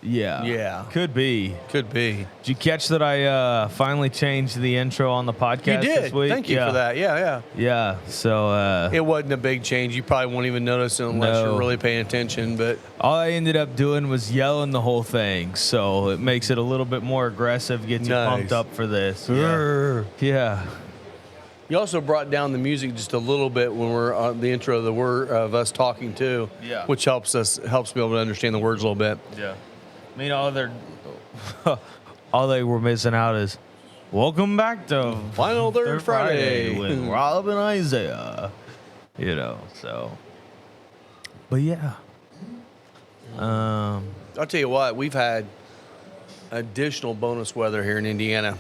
Yeah. Could be. Did you catch that I finally changed the intro on the podcast this week? Thank you for that. Yeah. So it wasn't a big change. You probably won't even notice it unless you're really paying attention. But all I ended up doing was yelling the whole thing. So it makes it a little bit more aggressive, gets you pumped up for this. Yeah. You also brought down the music just a little bit when we're on the intro of the word of us talking too. Yeah. Which helps me able to understand the words a little bit. Yeah. I mean, all they were missing out is, welcome back to Final Third Friday with Rob and Isaiah. So. But yeah. I'll tell you what, we've had additional bonus weather here in Indiana.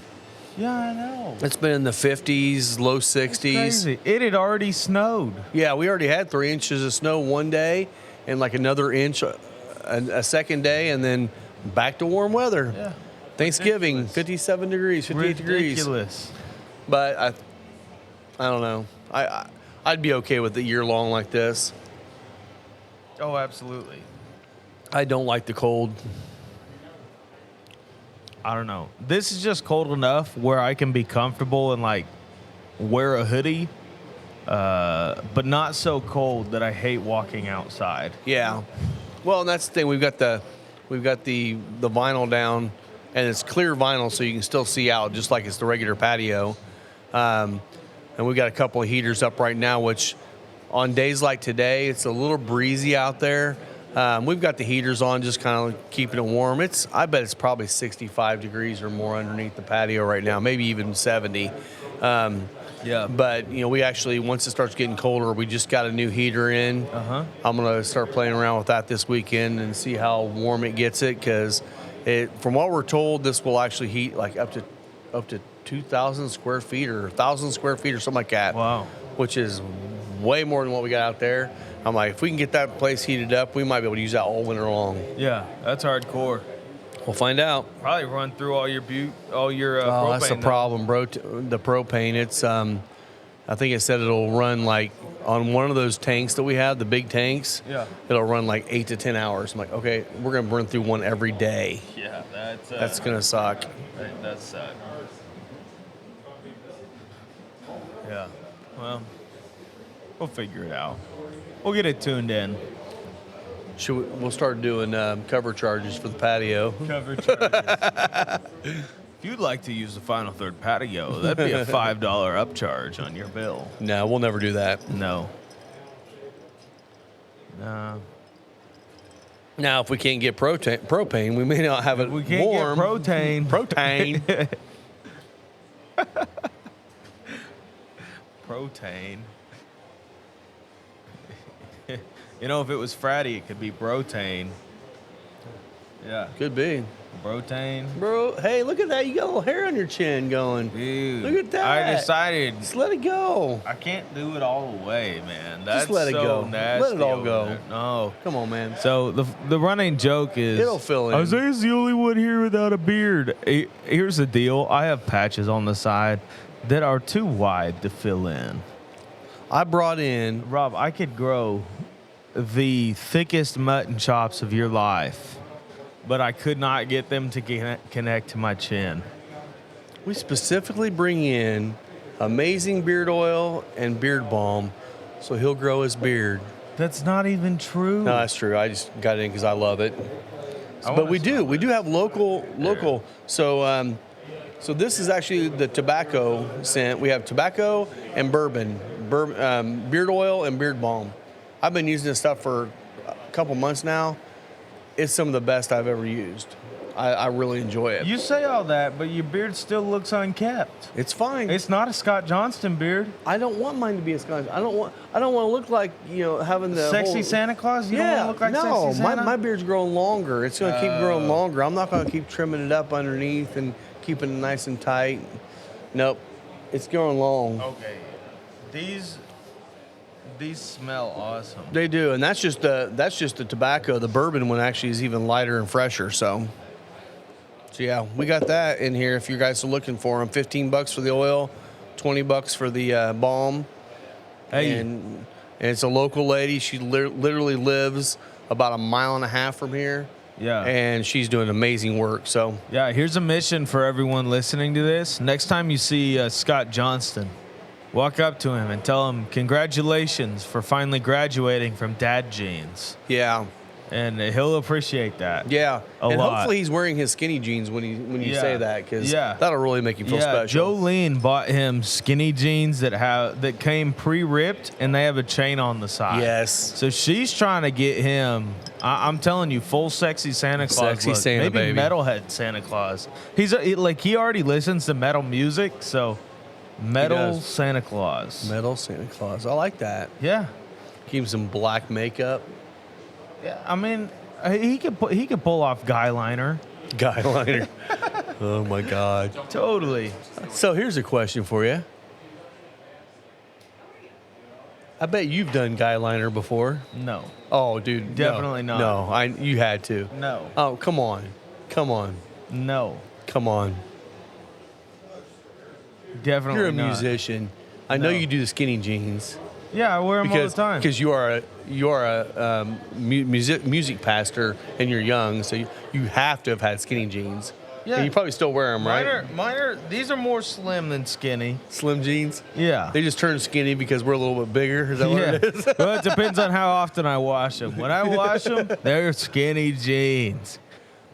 Yeah, I know. It's been in the 50s, low 60s. Crazy. It had already snowed. Yeah, we already had 3 inches of snow one day and like another inch a second day, and then back to warm weather. Yeah. Thanksgiving, Ridiculous. 57 degrees, 58 degrees. Ridiculous. But I don't know. I'd be okay with a year long like this. Oh, absolutely. I don't like the cold. I don't know. This is just cold enough where I can be comfortable and like wear a hoodie, but not so cold that I hate walking outside. Yeah. Well, and that's the thing. We've got the vinyl down, and it's clear vinyl, so you can still see out, just like it's the regular patio. And we've got a couple of heaters up right now, which on days like today, it's a little breezy out there. We've got the heaters on, just kind of keeping it warm. I bet it's probably 65 degrees or more underneath the patio right now, maybe even 70. Yeah. But, we actually, once it starts getting colder, we just got a new heater in. I'm going to start playing around with that this weekend and see how warm it gets it, because from what we're told, this will actually heat like up to 2,000 square feet or 1,000 square feet or something like that. Wow. Which is way more than what we got out there. I'm like, if we can get that place heated up, we might be able to use that all winter long. Yeah, that's hardcore. We'll find out. Probably run through all your propane. That's the problem, bro. The propane. It's I think it said it'll run like on one of those tanks that we have, the big tanks. Yeah. It'll run like 8 to 10 hours. I'm like, okay, we're gonna run through one every day. Yeah, that's gonna suck. That sucks. Yeah. Well, we'll figure it out. We'll get it tuned in. We'll start doing cover charges for the patio. Cover charges. If you'd like to use the Final Third patio, that'd be a $5 upcharge on your bill. No, we'll never do that. No. No. Now, if we can't get propane, we may not have it We can't warm. get protein. Protein. Protein. You know, if it was Fratty, it could be Brotane. Yeah. Could be. Brotane. Bro, hey, look at that. You got a little hair on your chin going. Dude. Look at that. I decided Just let it go. I can't do it all the way, man. That's Just let it so go. nasty Let it all over go. there. No. Come on, man. So the running joke is It'll fill in. Isaiah's the only one here without a beard. Here's the deal. I have patches on the side that are too wide to fill in. I brought in. Rob, I could grow the thickest mutton chops of your life, but I could not get them to connect to my chin. We specifically bring in amazing beard oil and beard balm so he'll grow his beard. That's not even true. No, that's true. I just got it in because I love it. I But wanna we do. smell We do have local. So, so this is actually the tobacco scent. We have tobacco and bourbon, beard oil and beard balm. I've been using this stuff for a couple months now. It's some of the best I've ever used. I really enjoy it. You say all that, but your beard still looks unkept. It's fine. It's not a Scott Johnston beard. I don't want mine to be a Scotch. I don't want to look like, having the Sexy whole, Santa Claus? You don't want to look like no, Sexy Santa? my beard's growing longer. It's going to keep growing longer. I'm not going to keep trimming it up underneath and keeping it nice and tight. Nope, it's growing long. Okay. These smell awesome. They do, and that's just the tobacco. The bourbon one actually is even lighter and fresher. So yeah, we got that in here. If you guys are looking for them, $15 for the oil, $20 for the balm. Hey. And it's a local lady. She literally lives about a mile and a half from here. Yeah. And she's doing amazing work. So Yeah, here's a mission for everyone listening to this. Next time you see Scott Johnston, walk up to him and tell him, congratulations for finally graduating from dad jeans. yeah. And he'll appreciate that. Yeah, A and lot. hopefully he's wearing his skinny jeans when you Yeah. say that, because Yeah. that'll really make you feel special. Jolene bought him skinny jeans that came pre-ripped and they have a chain on the side. Yes. So she's trying to get him. I'm telling you, full sexy Santa Claus. Sexy look. Santa, Maybe baby. metalhead Santa Claus. He already listens to metal music, so metal does. Santa Claus. Metal Santa Claus. I like that. Yeah. Keep some black makeup. Yeah. I mean, he could pull off guy liner. Guy liner. Oh my God. Totally. So here's a question for you. I bet you've done guy liner before. No. Oh, dude. Definitely no. not. No, you had to. No. Oh, come on. Come on. No. Come on. Definitely You're a not. musician. I know No. you do the skinny jeans. Yeah, I wear them all the time. Because you are a music pastor and you're young, so you have to have had skinny jeans. Yeah. And you probably still wear them, right? These are more slim than skinny. Slim jeans. Yeah. They just turn skinny because we're a little bit bigger. Is that what it is? Well, it depends on how often I wash them. When I wash them, they're skinny jeans.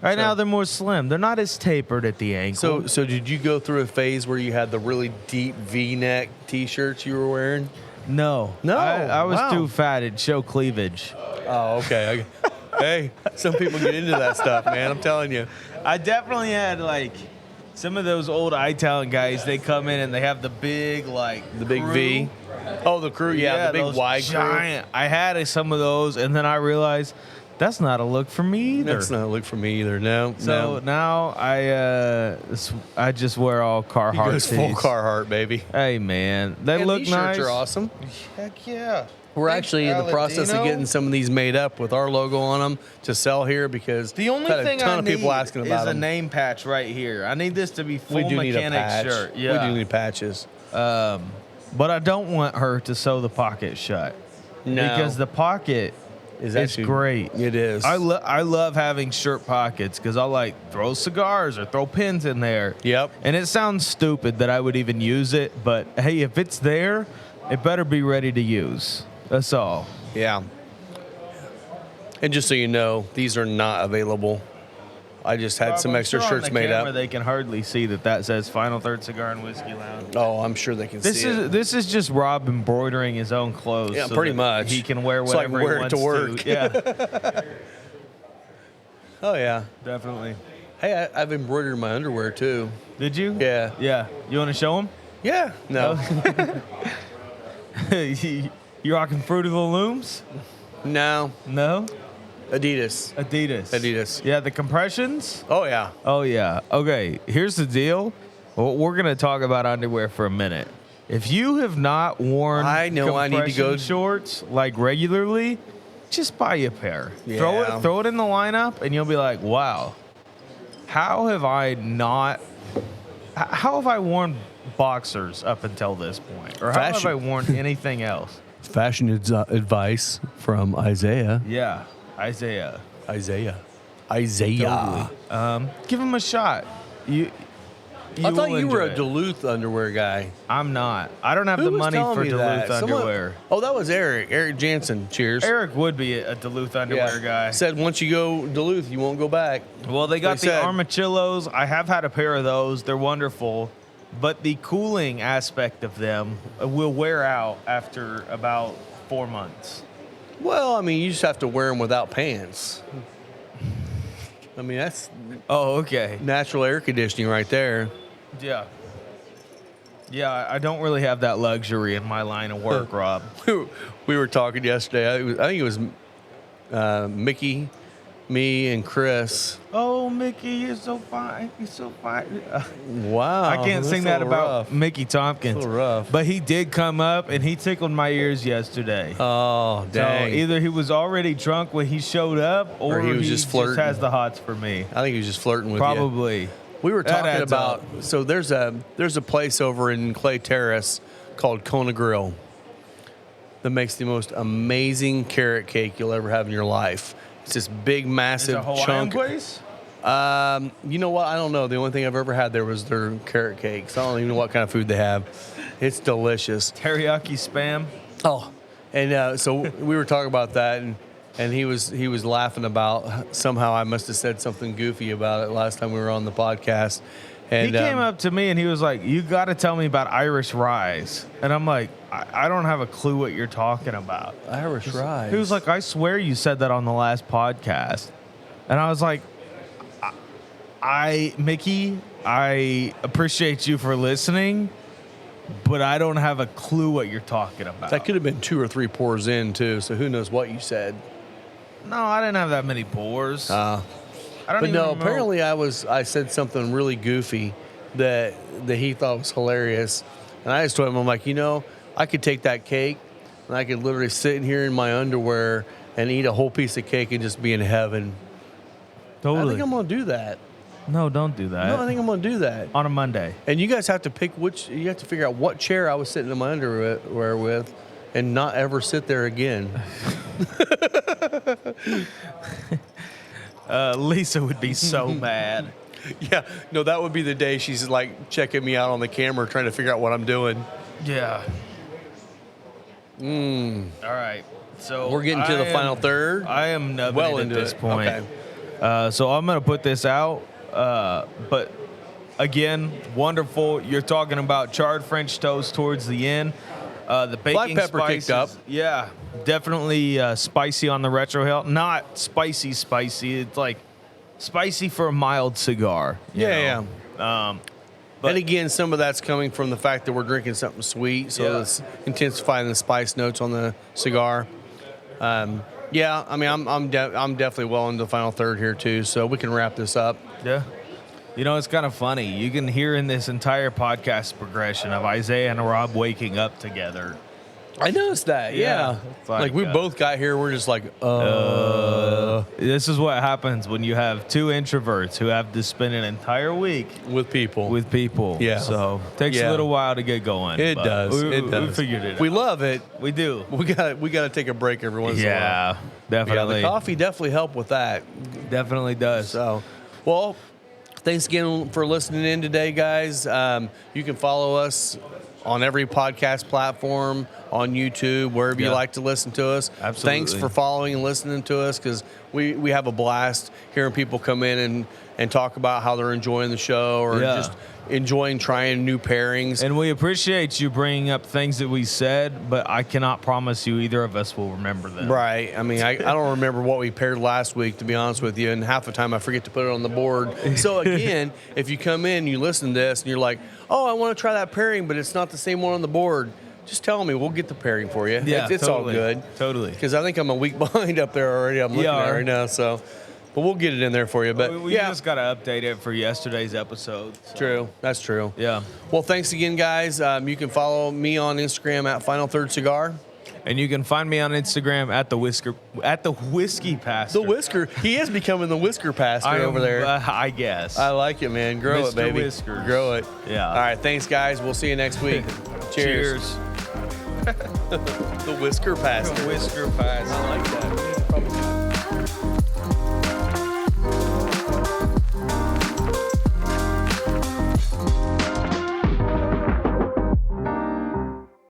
Right now, they're more slim. They're not as tapered at the ankle. So did you go through a phase where you had the really deep V-neck T-shirts you were wearing? No. No, I was wow. too fat. It'd show cleavage. Oh, okay. Hey, some people get into that stuff, man. I'm telling you. I definitely had, like, some of those old Italian guys. They come in and they have the big, like, The big crew. V. Oh, the crew. Yeah, the big those wide crew. giant. I had some of those, and then I realized that's not a look for me either. That's not a look for me either. No. So no. now I just wear all Carhartt He goes full tees. Carhartt, baby. Hey man, they And look these nice. shirts are awesome. Heck yeah. We're Big actually in the process of Aladino. getting some of these made up with our logo on them to sell here because The only we've had thing a ton I of need people asking about is a them. name patch right here. I need this to be full We do need a mechanic patch. shirt. Yeah. We do need patches. But I don't want her to sew the pocket shut. No. Because the pocket Is it's actually- great. It is. I love having shirt pockets because I'll like throw cigars or throw pins in there. Yep. And it sounds stupid that I would even use it, but hey, if it's there, it better be ready to use. That's all. Yeah. And just so you know, these are not available I just had some I'm extra sure on shirts the made camera up. They can hardly see that says Final Third Cigar and Whiskey Lounge. Oh, I'm sure they can see it. This is just Rob embroidering his own clothes. Yeah, so pretty that much. He can wear So I can whatever wear he it to wants work. Yeah, Oh, yeah. definitely. Hey, I've embroidered my underwear, too. Did you? Yeah. Yeah. You want to show him? Yeah. No. You rocking Fruit of the Looms? No. No. Adidas. Adidas. Yeah, the compressions. Oh, yeah. Oh yeah. Okay. Here's the deal. Well, we're gonna talk about underwear for a minute. If you have not worn, I know I need to go shorts like regularly, just buy you a pair. Yeah. Throw it in the lineup, and you'll be like, wow. How have I not? How have I worn boxers up until this point, or how have I worn anything else? Fashion advice from Isaiah. Yeah, Isaiah. Totally. Give him a shot. I thought you were enjoy a it. Duluth underwear guy. I'm not. I don't have Who the was money telling for me Duluth that? underwear. Oh, that was Eric. Eric Jansen. Cheers. Eric would be a Duluth underwear guy. Said once you go Duluth, you won't go back. Well, they got That's what the he said. Armachillos. I have had a pair of those. They're wonderful. But the cooling aspect of them will wear out after about 4 months. Well, I mean, you just have to wear them without pants. I mean, that's Oh, okay. natural air conditioning right there. Yeah. Yeah, I don't really have that luxury in my line of work, Rob. We were talking yesterday. I think it was Mickey, me, and Chris. Oh, Mickey, you're so fine. You're so fine. Wow. I can't that's sing a that little about rough. Mickey Tompkins. A little rough. But he did come up and he tickled my ears yesterday. Oh, dang. So either he was already drunk when he showed up, or he was just flirting. has the hots for me. I think he was just flirting with you. Probably. We were That talking adds about up. so there's a place over in Clay Terrace called Kona Grill that makes the most amazing carrot cake you'll ever have in your life. It's this big, Is massive it a Hawaiian chunk. place? You know what? I don't know. The only thing I've ever had there was their carrot cakes. I don't even know what kind of food they have. It's delicious. Teriyaki spam. Oh, and so we were talking about that, and he was laughing about somehow I must have said something goofy about it last time we were on the podcast. And He came up to me and he was like, "You got to tell me about Irish Rise." And I'm like, I don't have a clue what you're talking about. Irish Rise. He was like, "I swear you said that on the last podcast." And I was like, Mickey, I appreciate you for listening, but I don't have a clue what you're talking about. That could have been 2 or 3 pours in too, so who knows what you said. No, I didn't have that many pours. I don't But even no, remember. apparently I said something really goofy that he thought was hilarious. And I just told him, I'm like, I could take that cake and I could literally sit in here in my underwear and eat a whole piece of cake and just be in heaven. Totally. I think I'm going to do that. No, don't do that. No, I think I'm going to do that. On a Monday. And you guys have to pick you have to figure out what chair I was sitting in my underwear with and not ever sit there again. Lisa would be so mad. Yeah, no, that would be the day she's like checking me out on the camera, trying to figure out what I'm doing. Yeah. All right. So We're getting to the final third. I am nubbing Well it into at this it. point. Okay. So I'm going to put this out. But again, wonderful. You're talking about charred French toast towards the end. The baking Black pepper spices, kicked up. Yeah, definitely spicy on the retro hill. Not spicy. It's like spicy for a mild cigar. you know? But and again, some of that's coming from the fact that we're drinking something sweet, so Yeah. it's intensifying the spice notes on the cigar. Yeah, I mean, I'm definitely well into the final third here too, so we can wrap this up. Yeah. It's kind of funny. You can hear in this entire podcast progression of Isaiah and Rob waking up together. I noticed that. Yeah, It's like we both got here, we're just like, This is what happens when you have two introverts who have to spend an entire week with people. with people. Yeah. So takes Yeah. a little while to get going. It but does. We, It does. We figured it We out. love it. We do. We got to take a break every once in a while. Yeah, Yeah, definitely. the coffee definitely helped with that. Definitely does. So, well, thanks again for listening in today, guys. You can follow us on every podcast platform, on YouTube, wherever you like to listen to us. Absolutely. Thanks for following and listening to us, because we have a blast hearing people come in and talk about how they're enjoying the show, or just enjoying trying new pairings. And we appreciate you bringing up things that we said, but I cannot promise you either of us will remember them. Right. I mean, I don't remember what we paired last week, to be honest with you, and half the time I forget to put it on the board. So again, if you come in, you listen to this, and you're like, oh, I want to try that pairing, but it's not the same one on the board, just tell me. We'll get the pairing for you. Yeah, it's all good. Totally. Because I think I'm a week behind up there already. I'm looking at it right now, so... But we'll get it in there for you. But we just got to update it for yesterday's episode. So. True. That's true. Yeah. Well, thanks again, guys. You can follow me on Instagram at Final Third Cigar. And you can find me on Instagram at the Whiskey Pastor. The Whisker. He is becoming the Whisker Pastor over there. I guess. I like it, man. Grow it, baby. Whiskers. Grow it. Yeah. All right. Thanks, guys. We'll see you next week. Cheers. Cheers. The Whisker Pastor. Whisker Pastor. I like that.